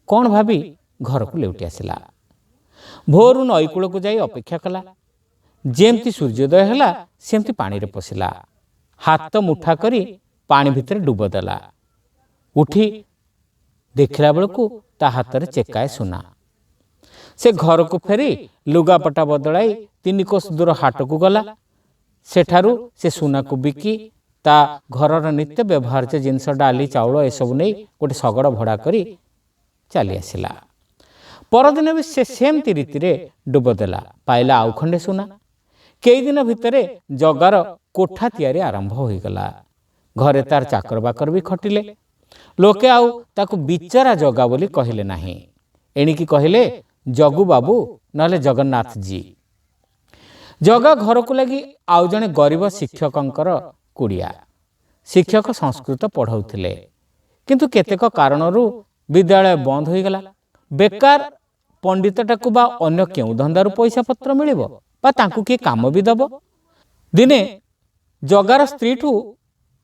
କ'ଣ ଭାବି ଘରକୁ ଲେଉଟି ଆସିଲା। ଭୋରୁ ନଈକୂଳକୁ ଯାଇ ଅପେକ୍ଷା କଲା। ଯେମିତି ସୂର୍ଯ୍ୟୋଦୟ ହେଲା ସେମିତି ପାଣିରେ ପଶିଲା। ହାତ ମୁଠା କରି ପାଣି ଭିତରେ ଡୁବ ଦେଲା। ଉଠି ଦେଖିଲା ବେଳକୁ ତା ହାତରେ ଚେକାଏ ସୁନା। ସେ ଘରକୁ ଫେରି ଲୁଗାପଟା ବଦଳାଇ 3 କୋଶ ଦୂର ହାଟକୁ ଗଲା। ସେଠାରୁ ସେ ସୁନାକୁ ବିକି ତା ଘରର ନିତ୍ୟ ବ୍ୟବହାର୍ଯ୍ୟ ଜିନିଷ, ଡାଲି, ଚାଉଳ ଏସବୁ ନେଇ ଗୋଟେ ଶଗଡ଼ ଭଡ଼ା କରି ଚାଲି ଆସିଲା। ପରଦିନ ବି ସେ ସେମିତି ରୀତିରେ ଡୁବ ଦେଲା। ପାଇଲା ଆଉ ଖଣ୍ଡେ ସୁନା। କେଇଦିନ ଭିତରେ ଜଗାର କୋଠା ତିଆରି ଆରମ୍ଭ ହୋଇଗଲା। ଘରେ ତାର ଚାକର ବାକର ବି ଖଟିଲେ। ଲୋକେ ଆଉ ତାକୁ ବିଚରା ଜଗା ବୋଲି କହିଲେ ନାହିଁ। ଏଣିକି କହିଲେ ଜଗୁ ବାବୁ, ନହେଲେ ଜଗନ୍ନାଥଜୀ। ଜଗା ଘରକୁ ଲାଗି ଆଉ ଜଣେ ଗରିବ ଶିକ୍ଷକଙ୍କର କୁଡ଼ିଆ। ଶିକ୍ଷକ ସଂସ୍କୃତ ପଢ଼ାଉଥିଲେ, କିନ୍ତୁ କେତେକ କାରଣରୁ ବିଦ୍ୟାଳୟ ବନ୍ଦ ହୋଇଗଲା। ବେକାର ପଣ୍ଡିତଟାକୁ ବା ଅନ୍ୟ କେଉଁ ଧନ୍ଦାରୁ ପଇସା ପତ୍ର ମିଳିବ, ବା ତାଙ୍କୁ କିଏ କାମ ବି ଦେବ? ଦିନେ ଜଗାର ସ୍ତ୍ରୀଠୁ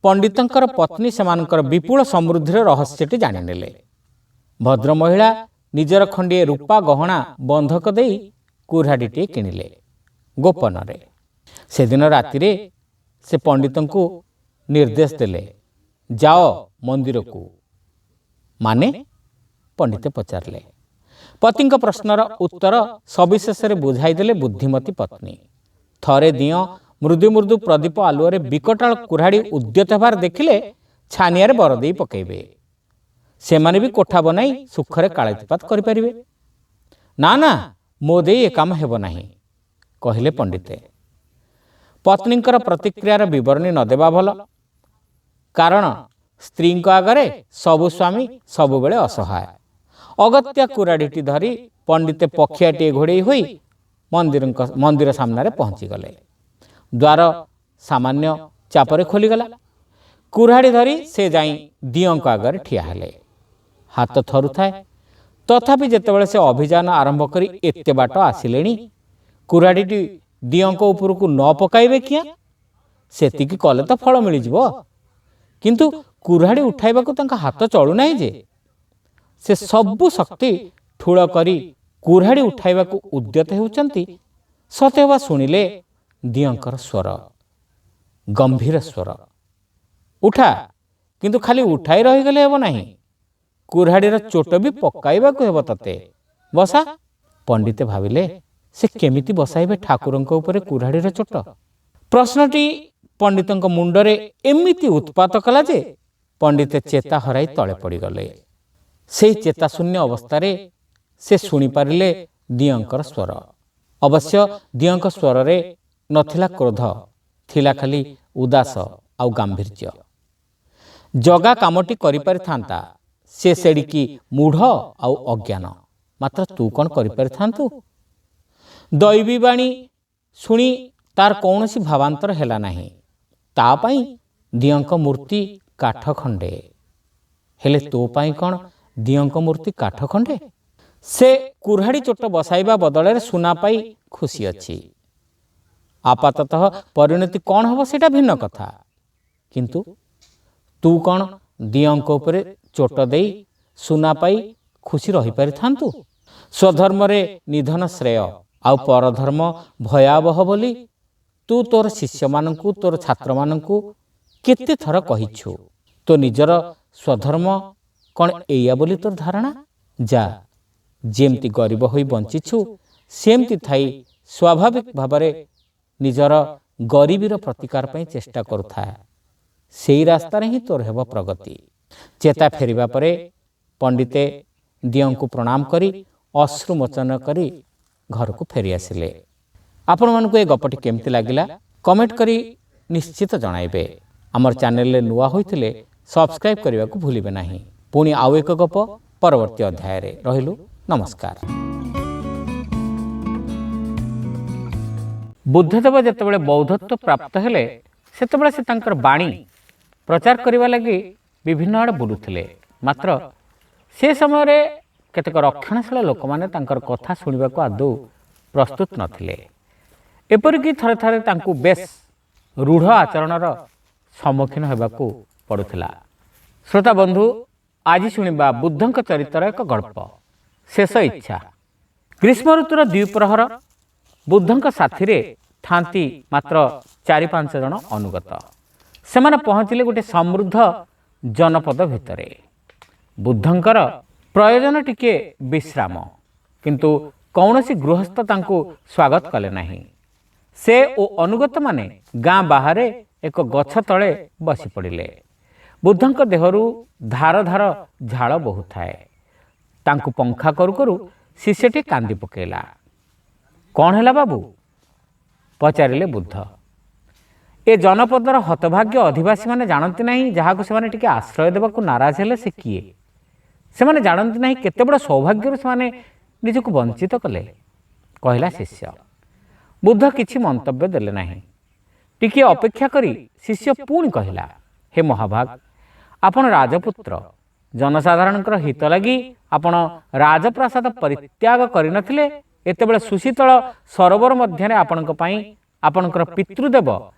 ପଣ୍ଡିତଙ୍କର ପତ୍ନୀ ସେମାନଙ୍କର ବିପୁଳ ସମୃଦ୍ଧିର ରହସ୍ୟଟି ଜାଣିନେଲେ। ଭଦ୍ରମହିଳା ନିଜର ଖଣ୍ଡିଏ ରୂପା ଗହଣା ବନ୍ଧକ ଦେଇ କୁରାଢ଼ୀଟିଏ କିଣିଲେ ଗୋପନରେ। ସେଦିନ ରାତିରେ ସେ ପଣ୍ଡିତଙ୍କୁ ନିର୍ଦ୍ଦେଶ ଦେଲେ, ଯାଅ ମନ୍ଦିରକୁ। ମାନେ? ପଣ୍ଡିତ ପଚାରିଲେ। ପତିଙ୍କ ପ୍ରଶ୍ନର ଉତ୍ତର ସବିଶେଷରେ ବୁଝାଇ ଦେଲେ ବୁଦ୍ଧିମତୀ ପତ୍ନୀ। ଥରେ ଦିଅଁ ମୃଦୁ ମୃଦୁ ପ୍ରଦୀପ ଆଲୁଅରେ ବିକଟାଳ କୁରାଢ଼ୀ ଉଦ୍ୟତ ହେବାର ଦେଖିଲେ ଛାନିଆରେ ବରଦେଇ ପକାଇବେ। ସେମାନେ ବି କୋଠା ବନାଇ ସୁଖରେ କାଳାତିପାତ କରିପାରିବେ। ନା ନା, ମୋ ଦେଇ ଏ କାମ ହେବ ନାହିଁ, କହିଲେ ପଣ୍ଡିତେ। ପତ୍ନୀଙ୍କର ପ୍ରତିକ୍ରିୟାର ବିବରଣୀ ନ ଦେବା ଭଲ। କାରଣ ସ୍ତ୍ରୀଙ୍କ ଆଗରେ ସବୁ ସ୍ୱାମୀ ସବୁବେଳେ ଅସହାୟ। ଅଗତ୍ୟା କୁରାଢ଼ୀଟି ଧରି ପଣ୍ଡିତେ ପକ୍ଷିଆଟିଏ ଘୋଡ଼େଇ ହୋଇ ମନ୍ଦିର ସାମ୍ନାରେ ପହଞ୍ଚିଗଲେ। ଦ୍ୱାର ସାମାନ୍ୟ ଚାପରେ ଖୋଲିଗଲା। କୁରାଢ଼ୀ ଧରି ସେ ଯାଇ ଦିଅଁଙ୍କ ଆଗରେ ଠିଆ ହେଲେ। ହାତ ଥରୁଥାଏ। ତଥାପି ଯେତେବେଳେ ସେ ଅଭିଯାନ ଆରମ୍ଭ କରି ଏତେ ବାଟ ଆସିଲେଣି, କୁରାଢ଼ୀଟି ଦିଅଁଙ୍କ ଉପରକୁ ନ ପକାଇବେ କିଆଁ? ସେତିକି କଲେ ତ ଫଳ ମିଳିଯିବ। କିନ୍ତୁ କୁରାଢ଼ୀ ଉଠାଇବାକୁ ତାଙ୍କ ହାତ ଚଳୁନାହିଁ ଯେ। ସେ ସବୁ ଶକ୍ତି ଠୁଳ କରି କୁରାଢ଼ୀ ଉଠାଇବାକୁ ଉଦ୍ୟତ ହେଉଛନ୍ତି। ସତେଅବା ଶୁଣିଲେ ଦିଅଁଙ୍କର ସ୍ୱର, ଗମ୍ଭୀର ସ୍ୱର। ଉଠା, କିନ୍ତୁ ଖାଲି ଉଠାଇ ରହିଗଲେ ହେବ ନାହିଁ। କୁରାଢ଼ୀର ଚୋଟ ବି ପକାଇବାକୁ ହେବ ତତେ। ବସା। ପଣ୍ଡିତେ ଭାବିଲେ, ସେ କେମିତି ବସାଇବେ ଠାକୁରଙ୍କ ଉପରେ କୁରାଢ଼ୀର ଚୋଟ? ପ୍ରଶ୍ନଟି ପଣ୍ଡିତଙ୍କ ମୁଣ୍ଡରେ ଏମିତି ଉତ୍ପାତ କଲା ଯେ ପଣ୍ଡିତେ ଚେତା ହରାଇ ତଳେ ପଡ଼ିଗଲେ। ସେହି ଚେତାଶୂନ୍ୟ ଅବସ୍ଥାରେ ସେ ଶୁଣିପାରିଲେ ଦିଅଁଙ୍କର ସ୍ୱର। ଅବଶ୍ୟ ଦିଅଁଙ୍କ ସ୍ୱରରେ ନଥିଲା କ୍ରୋଧ, ଥିଲା ଖାଲି ଉଦାସ ଆଉ ଗାମ୍ଭୀର୍ଯ୍ୟ। ଜଗା କାମଟି କରିପାରିଥାନ୍ତା, ସେ ସେଡ଼ିକି ମୂଢ଼ ଆଉ ଅଜ୍ଞାନ। ମାତ୍ର ତୁ କ'ଣ କରିପାରିଥାନ୍ତୁ? ଦୈବୀ ବାଣୀ ଶୁଣି ତାର କୌଣସି ଭାବାନ୍ତର ହେଲା ନାହିଁ। ତା ପାଇଁ ଦିଅଁଙ୍କ ମୂର୍ତ୍ତି କାଠ ଖଣ୍ଡେ। ହେଲେ ତୋ ପାଇଁ କ'ଣ ଦିଅଁଙ୍କ ମୂର୍ତ୍ତି କାଠ ଖଣ୍ଡେ? ସେ କୁରାଢ଼ୀ ଚୋଟ ବସାଇବା ବଦଳରେ ସୁନା ପାଇ ଖୁସି ଅଛି। ଆପାତତଃ ପରିଣତି କ'ଣ ହେବ ସେଇଟା ଭିନ୍ନ କଥା। କିନ୍ତୁ ତୁ କ'ଣ ଦିଅଁଙ୍କ ଉପରେ ଚୋଟ ଦେଇ ସୁନା ପାଇ ଖୁସି ରହିପାରିଥାନ୍ତୁ? ସ୍ୱଧର୍ମରେ ନିଧନ ଶ୍ରେୟ, ଆଉ ପରଧର୍ମ ଭୟାବହ ବୋଲି ତୁ ତୋର ଶିଷ୍ୟମାନଙ୍କୁ, ତୋର ଛାତ୍ରମାନଙ୍କୁ କେତେ ଥର କହିଛୁ। ତୋ ନିଜର ସ୍ୱଧର୍ମ କ'ଣ ଏଇଆ ବୋଲି ତୋର ଧାରଣା? ଯା, ଯେମିତି ଗରିବ ହୋଇ ବଞ୍ଚିଛୁ ସେମିତି ଥାଇ ସ୍ୱାଭାବିକ ଭାବରେ ନିଜର ଗରିବୀର ପ୍ରତିକାର ପାଇଁ ଚେଷ୍ଟା କରୁଥା। ସେଇ ରାସ୍ତାରେ ହିଁ ତୋର ହେବ ପ୍ରଗତି। ଚେତା ଫେରିବା ପରେ ପଣ୍ଡିତେ ଦିଅଙ୍କୁ ପ୍ରଣାମ କରି ଅଶ୍ରୁମୋଚନ କରି ଘରକୁ ଫେରିଆସିଲେ। ଆପଣମାନଙ୍କୁ ଏ ଗପଟି କେମିତି ଲାଗିଲା କମେଣ୍ଟ କରି ନିଶ୍ଚିତ ଜଣାଇବେ। ଆମର ଚ୍ୟାନେଲରେ ନୂଆ ହୋଇଥିଲେ ସବସ୍କ୍ରାଇବ୍ କରିବାକୁ ଭୁଲିବେ ନାହିଁ। ପୁଣି ଆଉ ଏକ ଗପ ପରବର୍ତ୍ତୀ ଅଧ୍ୟାୟରେ। ରହିଲୁ, ନମସ୍କାର। ବୁଦ୍ଧଦେବ ଯେତେବେଳେ ବୌଦ୍ଧତ୍ୱ ପ୍ରାପ୍ତ ହେଲେ ସେତେବେଳେ ସେ ତାଙ୍କର ବାଣୀ ପ୍ରଚାର କରିବା ଲାଗି ବିଭିନ୍ନ ଆଡ଼େ ବୁଲୁଥିଲେ। ମାତ୍ର ସେ ସମୟରେ କେତେକ ରକ୍ଷଣଶୀଳ ଲୋକମାନେ ତାଙ୍କର କଥା ଶୁଣିବାକୁ ଆଦୌ ପ୍ରସ୍ତୁତ ନଥିଲେ। ଏପରିକି ଥରେ ଥରେ ତାଙ୍କୁ ବେଶ୍ ରୂଢ଼ ଆଚରଣର ସମ୍ମୁଖୀନ ହେବାକୁ ପଡ଼ୁଥିଲା। ଶ୍ରୋତା ବନ୍ଧୁ, ଆଜି ଶୁଣିବା ବୁଦ୍ଧଙ୍କ ଚରିତ୍ରର ଏକ ଗଳ୍ପ, ଶେଷ ଇଚ୍ଛା। ଗ୍ରୀଷ୍ମ ଋତୁର ଦ୍ୱିପ୍ରହର। ବୁଦ୍ଧଙ୍କ ସାଥିରେ ଥାନ୍ତି ମାତ୍ର 4-5 ଜଣ ଅନୁଗତ। ସେମାନେ ପହଞ୍ଚିଲେ ଗୋଟିଏ ସମୃଦ୍ଧ ଜନପଦ ଭିତରେ। ବୁଦ୍ଧଙ୍କର ପ୍ରୟୋଜନ ଟିକିଏ ବିଶ୍ରାମ, କିନ୍ତୁ କୌଣସି ଗୃହସ୍ଥ ତାଙ୍କୁ ସ୍ୱାଗତ କଲେ ନାହିଁ। ସେ ଓ ଅନୁଗତମାନେ ଗାଁ ବାହାରେ ଏକ ଗଛ ତଳେ ବସି ପଡ଼ିଲେ। ବୁଦ୍ଧଙ୍କ ଦେହରୁ ଧାର ଧାର ଝାଳ ବହୁଥାଏ। ତାଙ୍କୁ ପଙ୍ଖା କରୁ କରୁ ଶିଷ୍ୟଟି କାନ୍ଦି ପକାଇଲା। କ'ଣ ହେଲା ବାବୁ? ପଚାରିଲେ ବୁଦ୍ଧ। ଏ ଜନପଦର ହତଭାଗ୍ୟ ଅଧିବାସୀମାନେ ଜାଣନ୍ତି ନାହିଁ ଯାହାକୁ ସେମାନେ ଟିକେ ଆଶ୍ରୟ ଦେବାକୁ ନାରାଜ ହେଲେ ସେ କିଏ। ସେମାନେ ଜାଣନ୍ତି ନାହିଁ କେତେ ବଡ଼ ସୌଭାଗ୍ୟରୁ ସେମାନେ ନିଜକୁ ବଞ୍ଚିତ କଲେ, କହିଲା ଶିଷ୍ୟ। ବୁଦ୍ଧ କିଛି ମନ୍ତବ୍ୟ ଦେଲେ ନାହିଁ। ଟିକିଏ ଅପେକ୍ଷା କରି ଶିଷ୍ୟ ପୁଣି କହିଲା, ହେ ମହାଭାଗ, ଆପଣ ରାଜପୁତ୍ର। ଜନସାଧାରଣଙ୍କର ହିତ ଲାଗି ଆପଣ ରାଜପ୍ରାସାଦ ପରିତ୍ୟାଗ କରିନଥିଲେ ଏତେବେଳେ ସୁଶୀତଳ ସରୋବର ମଧ୍ୟରେ ଆପଣଙ୍କ ପାଇଁ ଆପଣଙ୍କର ପିତୃଦେବ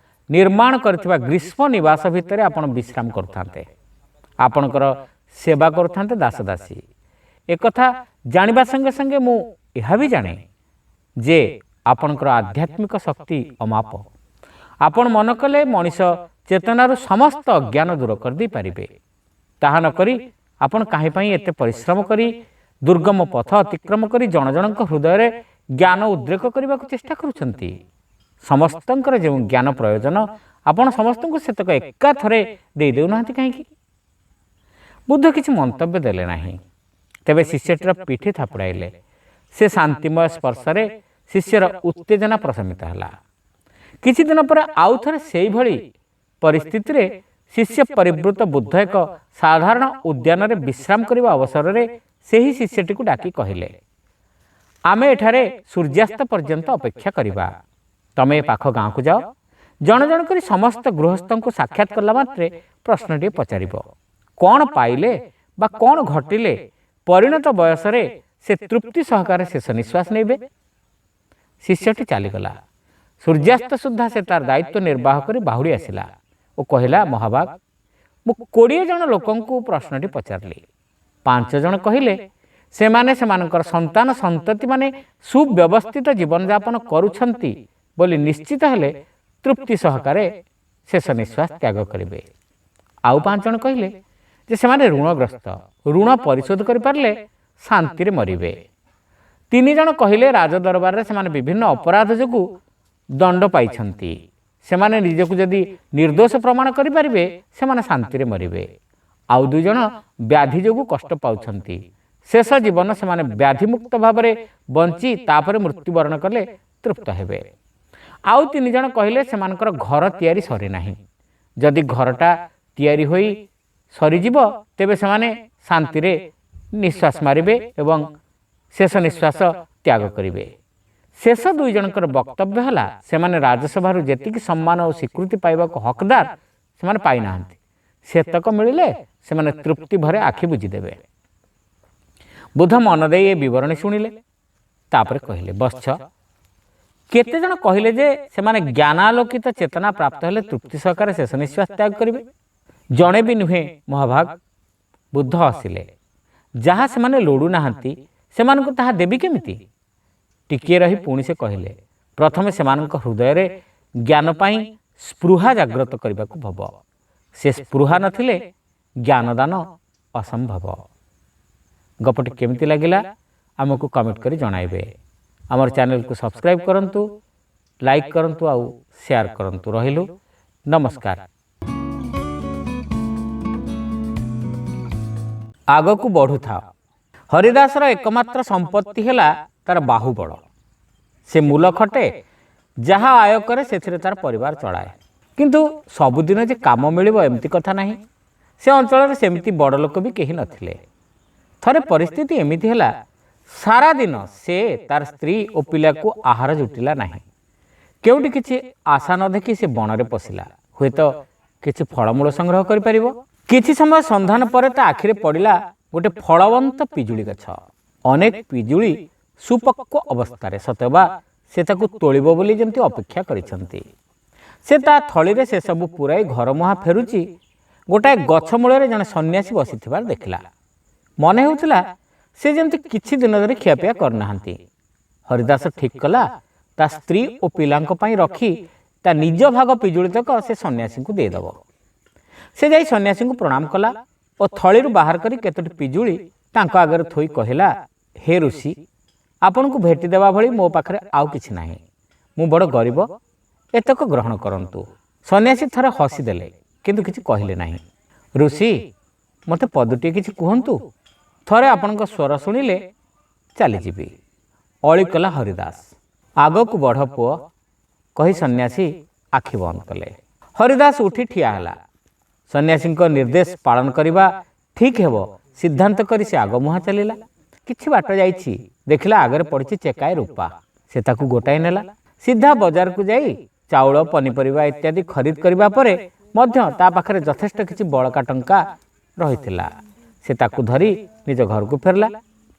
ନିର୍ମାଣ କରିଥିବା ଗ୍ରୀଷ୍ମ ନିବାସ ଭିତରେ ଆପଣ ବିଶ୍ରାମ କରୁଥାନ୍ତେ। ଆପଣଙ୍କର ସେବା କରୁଥାନ୍ତେ ଦାସଦାସୀ। ଏକଥା ଜାଣିବା ସଙ୍ଗେ ସଙ୍ଗେ ମୁଁ ଏହା ବି ଜାଣେ ଯେ ଆପଣଙ୍କର ଆଧ୍ୟାତ୍ମିକ ଶକ୍ତି ଅମାପ। ଆପଣ ମନ କଲେ ମଣିଷ ଚେତନାରୁ ସମସ୍ତ ଅଜ୍ଞାନ ଦୂର କରିଦେଇପାରିବେ। ତାହା ନ କରି ଆପଣ କାହିଁ ପାଇଁ ଏତେ ପରିଶ୍ରମ କରି ଦୁର୍ଗମ ପଥ ଅତିକ୍ରମ କରି ଜଣ ଜଣଙ୍କ ହୃଦୟରେ ଜ୍ଞାନ ଉଦ୍ରେକ କରିବାକୁ ଚେଷ୍ଟା କରୁଛନ୍ତି? ସମସ୍ତଙ୍କର ଯେଉଁ ଜ୍ଞାନ ପ୍ରୟୋଜନ ଆପଣ ସମସ୍ତଙ୍କୁ ସେତକ ଏକାଥରେ ଦେଇଦେଉନାହାନ୍ତି କାହିଁକି? ବୁଦ୍ଧ କିଛି ମନ୍ତବ୍ୟ ଦେଲେ ନାହିଁ। ତେବେ ଶିଷ୍ୟଟିର ପିଠି ଥାପୁଡ଼ାଇଲେ। ସେ ଶାନ୍ତିମୟ ସ୍ପର୍ଶରେ ଶିଷ୍ୟର ଉତ୍ତେଜନା ପ୍ରଶମିତ ହେଲା। କିଛି ଦିନ ପରେ ଆଉ ଥରେ ସେଇଭଳି ପରିସ୍ଥିତିରେ ଶିଷ୍ୟ ପରିବୃତ ବୁଦ୍ଧ ଏକ ସାଧାରଣ ଉଦ୍ୟାନରେ ବିଶ୍ରାମ କରିବା ଅବସରରେ ସେହି ଶିଷ୍ୟଟିକୁ ଡାକି କହିଲେ, ଆମେ ଏଠାରେ ସୂର୍ଯ୍ୟାସ୍ତ ପର୍ଯ୍ୟନ୍ତ ଅପେକ୍ଷା କରିବା। ତମେ ଏ ପାଖ ଗାଁକୁ ଯାଅ। ଜଣ ଜଣ କରି ସମସ୍ତ ଗୃହସ୍ଥଙ୍କୁ ସାକ୍ଷାତ କଲା ମାତ୍ରେ ପ୍ରଶ୍ନଟିଏ ପଚାରିବ, କ'ଣ ପାଇଲେ ବା କ'ଣ ଘଟିଲେ ପରିଣତ ବୟସରେ ସେ ତୃପ୍ତି ସହକାରେ ଶେଷ ନିଶ୍ୱାସ ନେବେ? ଶିଷ୍ୟଟି ଚାଲିଗଲା। ସୂର୍ଯ୍ୟାସ୍ତ ସୁଦ୍ଧା ସେ ତାର ଦାୟିତ୍ୱ ନିର୍ବାହ କରି ବାହୁଡ଼ି ଆସିଲା ଓ କହିଲା, ମହାଭାଗ, ମୁଁ 20 ଜଣ ଲୋକଙ୍କୁ ପ୍ରଶ୍ନଟି ପଚାରିଲି। 5 ଜଣ କହିଲେ ସେମାନେ ସେମାନଙ୍କର ସନ୍ତାନ ସନ୍ତତିମାନେ ସୁବ୍ୟବସ୍ଥିତ ଜୀବନଯାପନ କରୁଛନ୍ତି ବୋଲି ନିଶ୍ଚିତ ହେଲେ ତୃପ୍ତି ସହକାରେ ଶେଷ ନିଶ୍ୱାସ ତ୍ୟାଗ କରିବେ। ଆଉ 5 ଜଣ କହିଲେ ଯେ ସେମାନେ ଋଣଗ୍ରସ୍ତ, ଋଣ ପରିଶୋଧ କରିପାରିଲେ ଶାନ୍ତିରେ ମରିବେ। 3 ଜଣ କହିଲେ ରାଜଦରବାରରେ ସେମାନେ ବିଭିନ୍ନ ଅପରାଧ ଯୋଗୁଁ ଦଣ୍ଡ ପାଇଛନ୍ତି। ସେମାନେ ନିଜକୁ ଯଦି ନିର୍ଦ୍ଦୋଷ ପ୍ରମାଣ କରିପାରିବେ ସେମାନେ ଶାନ୍ତିରେ ମରିବେ। ଆଉ 2 ଜଣ ବ୍ୟାଧି ଯୋଗୁଁ କଷ୍ଟ ପାଉଛନ୍ତି। ଶେଷ ଜୀବନ ସେମାନେ ବ୍ୟାଧିମୁକ୍ତ ଭାବରେ ବଞ୍ଚି ତାପରେ ମୃତ୍ୟୁବରଣ କଲେ ତୃପ୍ତ ହେବେ। ଆଉ 3 ଜଣ କହିଲେ ସେମାନଙ୍କର ଘର ତିଆରି ସରିନାହିଁ। ଯଦି ଘରଟା ତିଆରି ହୋଇ ସରିଯିବ ତେବେ ସେମାନେ ଶାନ୍ତିରେ ନିଶ୍ୱାସ ମାରିବେ ଏବଂ ଶେଷ ନିଶ୍ୱାସ ତ୍ୟାଗ କରିବେ। ଶେଷ 2 ଜଣଙ୍କର ବକ୍ତବ୍ୟ ହେଲା, ସେମାନେ ରାଜସଭାରୁ ଯେତିକି ସମ୍ମାନ ଓ ସ୍ୱୀକୃତି ପାଇବାକୁ ହକଦାର ସେମାନେ ପାଇନାହାନ୍ତି। ସେତକ ମିଳିଲେ ସେମାନେ ତୃପ୍ତି ଭରେ ଆଖି ବୁଜିଦେବେ। ବୁଦ୍ଧ ମନ ଦେଇ ଏ ବିବରଣୀ ଶୁଣିଲେ। ତାପରେ କହିଲେ, ବତ୍ସ, କେତେ ଜଣ କହିଲେ ଯେ ସେମାନେ ଜ୍ଞାନାଲୋକିତ ଚେତନା ପ୍ରାପ୍ତ ହେଲେ ତୃପ୍ତି ସହକାରେ ଶେଷ ନିଶ୍ୱାସ ତ୍ୟାଗ କରିବେ? ଜଣେ ବି ନୁହେଁ ମହାଭାଗ। ବୁଦ୍ଧ ହସିଲେ। ଯାହା ସେମାନେ ଲୋଡ଼ୁନାହାନ୍ତି ସେମାନଙ୍କୁ ତାହା ଦେବି କେମିତି? ଟିକିଏ ରହି ପୁଣି ସେ କହିଲେ, ପ୍ରଥମେ ସେମାନଙ୍କ ହୃଦୟରେ ଜ୍ଞାନ ପାଇଁ ସ୍ପୃହା ଜାଗ୍ରତ କରିବାକୁ ହବ। ସେ ସ୍ପୃହା ନଥିଲେ ଜ୍ଞାନଦାନ ଅସମ୍ଭବ। ଗପଟି କେମିତି ଲାଗିଲା ଆମକୁ କମେଣ୍ଟ କରି ଜଣାଇବେ। ଆମର ଚ୍ୟାନେଲକୁ ସବସ୍କ୍ରାଇବ୍ କରନ୍ତୁ, ଲାଇକ୍ କରନ୍ତୁ ଆଉ ସେୟାର କରନ୍ତୁ। ରହିଲୁ, ନମସ୍କାର। ଆଗକୁ ବଢ଼ୁଥାଅ। ହରିଦାସର ଏକମାତ୍ର ସମ୍ପତ୍ତି ହେଲା ତାର ବାହୁବଳ। ସେ ମୂଲ ଖଟେ, ଯାହା ଆୟ କରେ ସେଥିରେ ତାର ପରିବାର ଚଳାଏ। କିନ୍ତୁ ସବୁଦିନ ଯେ କାମ ମିଳିବ ଏମିତି କଥା ନାହିଁ। ସେ ଅଞ୍ଚଳରେ ସେମିତି ବଡ଼ ଲୋକ ବି କେହି ନଥିଲେ। ଥରେ ପରିସ୍ଥିତି ଏମିତି ହେଲା, ସାରାଦିନ ସେ ତାର ସ୍ତ୍ରୀ ଓ ପିଲାକୁ ଆହାର ଜୁଟିଲା ନାହିଁ। କେଉଁଠି କିଛି ଆଶା ନ ଦେଖି ସେ ବଣରେ ପଶିଲା, ହୁଏତ କିଛି ଫଳମୂଳ ସଂଗ୍ରହ କରିପାରିବ। କିଛି ସମୟ ସନ୍ଧାନ ପରେ ତା ଆଖିରେ ପଡ଼ିଲା ଗୋଟେ ଫଳବନ୍ତ ପିଜୁଳି ଗଛ। ଅନେକ ପିଜୁଳି ସୁପକ୍ୱ ଅବସ୍ଥାରେ, ସତେବା ସେ ତାକୁ ତୋଳିବ ବୋଲି ଯେମିତି ଅପେକ୍ଷା କରିଛନ୍ତି। ସେ ତା ଥଳିରେ ସେସବୁ ପୁରାଇ ଘର ମୁହାଁ ଫେରୁଛି, ଗୋଟାଏ ଗଛ ମୂଳରେ ଜଣେ ସନ୍ନ୍ୟାସୀ ବସିଥିବାର ଦେଖିଲା। ମନେ ହେଉଥିଲା ସେ ଯେମିତି କିଛି ଦିନ ଧରି ଖିଆପିଆ କରିନାହାନ୍ତି। ହରିଦାସ ଠିକ୍ କଲା ତା ସ୍ତ୍ରୀ ଓ ପିଲାଙ୍କ ପାଇଁ ରଖି ତା ନିଜ ଭାଗ ପିଜୁଳିତକ ସେ ସନ୍ନ୍ୟାସୀଙ୍କୁ ଦେଇଦେବ। ସେ ଯାଇ ସନ୍ନ୍ୟାସୀଙ୍କୁ ପ୍ରଣାମ କଲା ଓ ଥଳିରୁ ବାହାର କରି କେତୋଟି ପିଜୁଳି ତାଙ୍କ ଆଗରେ ଥୋଇ କହିଲା, ହେ ଋଷି, ଆପଣଙ୍କୁ ଭେଟି ଦେବା ଭଳି ମୋ ପାଖରେ ଆଉ କିଛି ନାହିଁ। ମୁଁ ବଡ଼ ଗରିବ, ଏତକ ଗ୍ରହଣ କରନ୍ତୁ। ସନ୍ନ୍ୟାସୀ ଥରେ ହସିଦେଲେ, କିନ୍ତୁ କିଛି କହିଲେ ନାହିଁ। ଋଷି, ମୋତେ ପଦଟିଏ କିଛି କୁହନ୍ତୁ, ଥରେ ଆପଣଙ୍କ ସ୍ୱର ଶୁଣିଲେ ଚାଲିଯିବି। ଅଳି କଲା ହରିଦାସ। ଆଗକୁ ବଢ଼ ପୁଅ, କହି ସନ୍ନ୍ୟାସୀ ଆଖି ବନ୍ଦ କଲେ। ହରିଦାସ ଉଠି ଠିଆ ହେଲା। ସନ୍ନ୍ୟାସୀଙ୍କ ନିର୍ଦ୍ଦେଶ ପାଳନ କରିବା ଠିକ୍ ହେବ ସିଦ୍ଧାନ୍ତ କରି ସେ ଆଗମୁହାଁ ଚାଲିଲା। କିଛି ବାଟ ଯାଇଛି, ଦେଖିଲା ଆଗରେ ପଡ଼ିଛି ଚେକାଏ ରୂପା। ସେ ତାକୁ ଗୋଟାଇ ନେଲା। ସିଧା ବଜାରକୁ ଯାଇ ଚାଉଳ, ପନିପରିବା ଇତ୍ୟାଦି ଖରିଦ କରିବା ପରେ ମଧ୍ୟ ତା ପାଖରେ ଯଥେଷ୍ଟ କିଛି ବଳକା ଟଙ୍କା ରହିଥିଲା। ସେ ତାକୁ ଧରି ନିଜ ଘରକୁ ଫେରିଲା।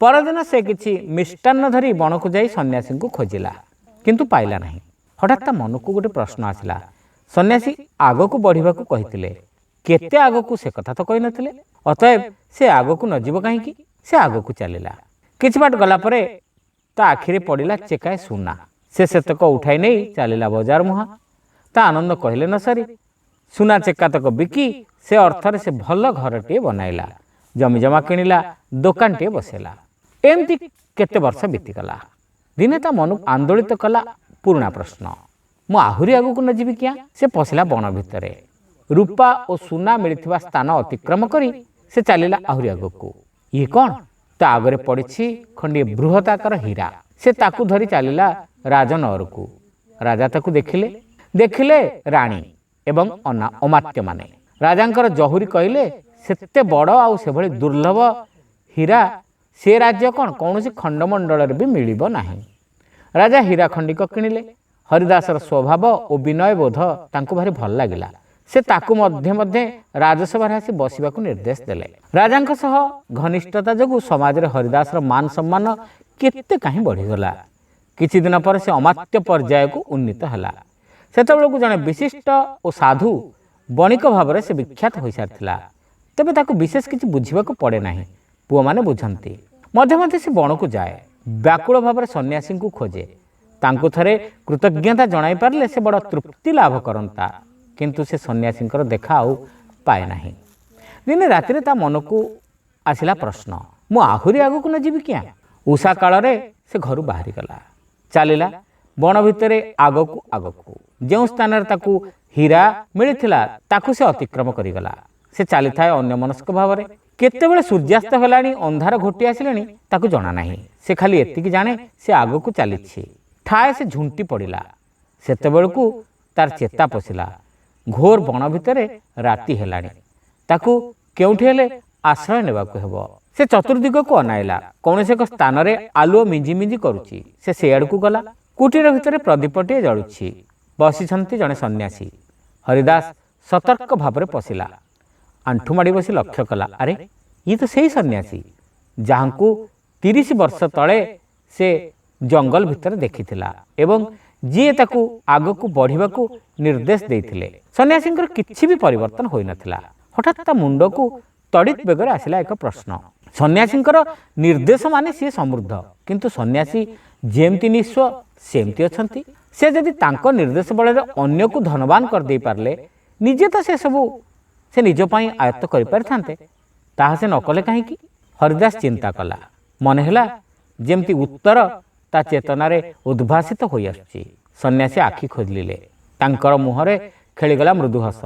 ପରଦିନ ସେ କିଛି ମିଷ୍ଟାନ୍ନ ଧରି ବଣକୁ ଯାଇ ସନ୍ନ୍ୟାସୀଙ୍କୁ ଖୋଜିଲା, କିନ୍ତୁ ପାଇଲା ନାହିଁ। ହଠାତ୍ ତା ମନକୁ ଗୋଟେ ପ୍ରଶ୍ନ ଆସିଲା। ସନ୍ନ୍ୟାସୀ ଆଗକୁ ବଢ଼ିବାକୁ କହିଥିଲେ, କେତେ ଆଗକୁ ସେ କଥା ତ କହିନଥିଲେ। ଅତଏବ ସେ ଆଗକୁ ନ ଯିବ କାହିଁକି? ସେ ଆଗକୁ ଚାଲିଲା। କିଛି ବାଟ ଗଲା ପରେ ତା ଆଖିରେ ପଡ଼ିଲା ଚେକାଏ ସୁନା। ସେ ସେତକ ଉଠାଇ ନେଇ ଚାଲିଲା ବଜାର ମୁହାଁ। ତା ଆନନ୍ଦ କହିଲେ ନ ସରେ। ସୁନା ଚେକାତକ ବିକି ସେ ଅର୍ଥରେ ସେ ଭଲ ଘରଟିଏ ବନାଇଲା, ଜମିଜମା କିଣିଲା, ଦୋକାନଟିଏ ବସେଇଲା। ଏମିତି କେତେ ବର୍ଷ ବିତିଗଲା। ଦିନେ ତା ମନକୁ ଆନ୍ଦୋଳିତ କଲା ପୁରୁଣା ପ୍ରଶ୍ନ, ମୁଁ ଆହୁରି ଆଗକୁ ନ ଯିବି କିଆଁ? ସେ ପଶିଲା ବଣ ଭିତରେ। ରୂପା ଓ ସୁନା ମିଳିଥିବା ସ୍ଥାନ ଅତିକ୍ରମ କରି ସେ ଚାଲିଲା ଆହୁରି ଆଗକୁ। ଇଏ କ'ଣ? ତା ଆଗରେ ପଡ଼ିଛି ଖଣ୍ଡିଏ ବୃହତ୍ ଆକାର ହୀରା। ସେ ତାକୁ ଧରି ଚାଲିଲା ରାଜନଅରକୁ। ରାଜା ତାକୁ ଦେଖିଲେ ରାଣୀ ଏବଂ ଅମାତ୍ୟମାନେ। ରାଜାଙ୍କର ଜହୁରୀ କହିଲେ, ସେତେ ବଡ଼ ଆଉ ସେଭଳି ଦୁର୍ଲଭ ହୀରା ସେ ରାଜ୍ୟ କ'ଣ କୌଣସି ଖଣ୍ଡମଣ୍ଡଳରେ ବି ମିଳିବ ନାହିଁ। ରାଜା ହୀରା ଖଣ୍ଡିକ କିଣିଲେ। ହରିଦାସର ସ୍ୱଭାବ ଓ ବିନୟ ବୋଧ ତାଙ୍କୁ ଭାରି ଭଲ ଲାଗିଲା। ସେ ତାକୁ ମଧ୍ୟେ ରାଜସଭାରେ ଆସି ବସିବାକୁ ନିର୍ଦ୍ଦେଶ ଦେଲେ। ରାଜାଙ୍କ ସହ ଘନିଷ୍ଠତା ଯୋଗୁଁ ସମାଜରେ ହରିଦାସର ମାନ ସମ୍ମାନ କେତେ କାହିଁ ବଢ଼ିଗଲା। କିଛି ଦିନ ପରେ ସେ ଅମାତ୍ୟ ପର୍ଯ୍ୟାୟକୁ ଉନ୍ନୀତ ହେଲା। ସେତେବେଳକୁ ଜଣେ ବିଶିଷ୍ଟ ଓ ସାଧୁ ବଣିକ ଭାବରେ ସେ ବିଖ୍ୟାତ ହୋଇସାରିଥିଲା। ତେବେ ତାକୁ ବିଶେଷ କିଛି ବୁଝିବାକୁ ପଡ଼େ ନାହିଁ, ପୁଅମାନେ ବୁଝନ୍ତି। ମଧ୍ୟେ ମଧ୍ୟେ ସେ ବଣକୁ ଯାଏ, ବ୍ୟାକୁଳ ଭାବରେ ସନ୍ନ୍ୟାସୀଙ୍କୁ ଖୋଜେ। ତାଙ୍କୁ ଥରେ କୃତଜ୍ଞତା ଜଣାଇ ପାରିଲେ ସେ ବଡ଼ ତୃପ୍ତି ଲାଭ କରନ୍ତା। କିନ୍ତୁ ସେ ସନ୍ନ୍ୟାସୀଙ୍କର ଦେଖା ଆଉ ପାଏ ନାହିଁ। ଦିନେ ରାତିରେ ତା ମନକୁ ଆସିଲା ପ୍ରଶ୍ନ, ମୁଁ ଆହୁରି ଆଗକୁ ନ ଯିବି କିଆଁ? ଉଷା କାଳରେ ସେ ଘରୁ ବାହାରିଗଲା, ଚାଲିଲା ବଣ ଭିତରେ ଆଗକୁ। ଯେଉଁ ସ୍ଥାନରେ ତାକୁ ହୀରା ମିଳିଥିଲା ତାକୁ ସେ ଅତିକ୍ରମ କରିଗଲା। ସେ ଚାଲିଥାଏ ଅନ୍ୟମନସ୍କ ଭାବରେ। କେତେବେଳେ ସୂର୍ଯ୍ୟାସ୍ତ ହେଲାଣି, ଅନ୍ଧାର ଘୋଟି ଆସିଲାଣି, ତାକୁ ଜଣା ନାହିଁ। ସେ ଖାଲି ଏତିକି ଜାଣେ ସେ ଆଗକୁ ଚାଲିଛି। ଠାଏ ସେ ଝୁଣ୍ଟି ପଡ଼ିଲା। ସେତେବେଳକୁ ତାର ଚେତା ପଶିଲା, ଘୋର ବଣ ଭିତରେ ରାତି ହେଲାଣି। ତାକୁ କେଉଁଠି ହେଲେ ଆଶ୍ରୟ ନେବାକୁ ହେବ। ସେ ଚତୁର୍ଦିଗକୁ ଅନାଇଲା। କୌଣସି ଏକ ସ୍ଥାନରେ ଆଲୁଅ ମିଞ୍ଜି ମିଞ୍ଜି କରୁଛି। ସେ ସେଆଡ଼କୁ ଗଲା। କୁଟୀର ଭିତରେ ପ୍ରଦୀପଟିଏ ଜଳୁଛି। ବସିଛନ୍ତି ଜଣେ ସନ୍ନ୍ୟାସୀ। ହରିଦାସ ସତର୍କ ଭାବରେ ପଶିଲା। ଆଣ୍ଠୁମାଡ଼ି ବସି ଲକ୍ଷ୍ୟ କଲା, ଆରେ ଇଏ ତ ସେଇ ସନ୍ନ୍ୟାସୀ ଯାହାଙ୍କୁ 30 ବର୍ଷ ତଳେ ସେ ଜଙ୍ଗଲ ଭିତରେ ଦେଖିଥିଲା ଏବଂ ଯିଏ ତାକୁ ଆଗକୁ ବଢ଼ିବାକୁ ନିର୍ଦ୍ଦେଶ ଦେଇଥିଲେ। ସନ୍ନ୍ୟାସୀଙ୍କର କିଛି ବି ପରିବର୍ତ୍ତନ ହୋଇନଥିଲା। ହଠାତ୍ ତା ମୁଣ୍ଡକୁ ତଡ଼ିତ୍ ବେଗରେ ଆସିଲା ଏକ ପ୍ରଶ୍ନ। ସନ୍ନ୍ୟାସୀଙ୍କର ନିର୍ଦ୍ଦେଶ ମାନେ ସିଏ ସମୃଦ୍ଧ, କିନ୍ତୁ ସନ୍ନ୍ୟାସୀ ଯେମିତି ନିଃସ୍ୱ ସେମିତି ଅଛନ୍ତି। ସେ ଯଦି ତାଙ୍କ ନିର୍ଦ୍ଦେଶ ବଳରେ ଅନ୍ୟକୁ ଧନବାନ କରିଦେଇ ପାରିଲେ, ନିଜେ ତ ସେ ନିଜ ପାଇଁ ଆୟତ୍ତ କରିପାରିଥାନ୍ତେ ତାହା ସେ ନ କଲେ କାହିଁକି? ହରିଦାସ ଚିନ୍ତା କଲା। ମନେ ହେଲା ଯେମିତି ଉତ୍ତର ତା ଚେତନାରେ ଉଦ୍ଭାସିତ ହୋଇ ଆସୁଛି। ସନ୍ନ୍ୟାସୀ ଆଖି ଖୋଲିଲେ। ତାଙ୍କର ମୁହଁରେ ଖେଳିଗଲା ମୃଦୁ ହସ।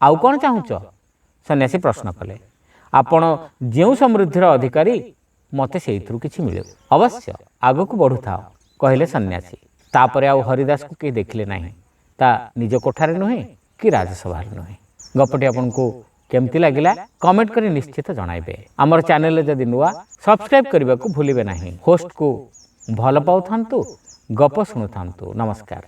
ଆଉ କ'ଣ ଚାହୁଁଛ? ସନ୍ନ୍ୟାସୀ ପ୍ରଶ୍ନ କଲେ। ଆପଣ ଯେଉଁ ସମୃଦ୍ଧିର ଅଧିକାରୀ ମୋତେ ସେଇଥିରୁ କିଛି ମିଳୁ। ଅବଶ୍ୟ ଆଗକୁ ବଢ଼ୁଥାଅ, କହିଲେ ସନ୍ନ୍ୟାସୀ। ତାପରେ ଆଉ ହରିଦାସକୁ କେହି ଦେଖିଲେ ନାହିଁ। ତା ନିଜ କୋଠାରେ ନୁହେଁ କି ରାଜସଭାରେ ନୁହେଁ। ଗପଟି ଆପଣଙ୍କୁ କେମିତି ଲାଗିଲା କମେଣ୍ଟ କରି ନିଶ୍ଚିତ ଜଣାଇବେ। ଆମର ଚ୍ୟାନେଲରେ ଯଦି ନୂଆ ସବସ୍କ୍ରାଇବ୍ କରିବାକୁ ଭୁଲିବେ ନାହିଁ। ହୋଷ୍ଟକୁ ଭଲ ପାଉଥାନ୍ତୁ, ଗପ ଶୁଣୁଥାନ୍ତୁ। ନମସ୍କାର।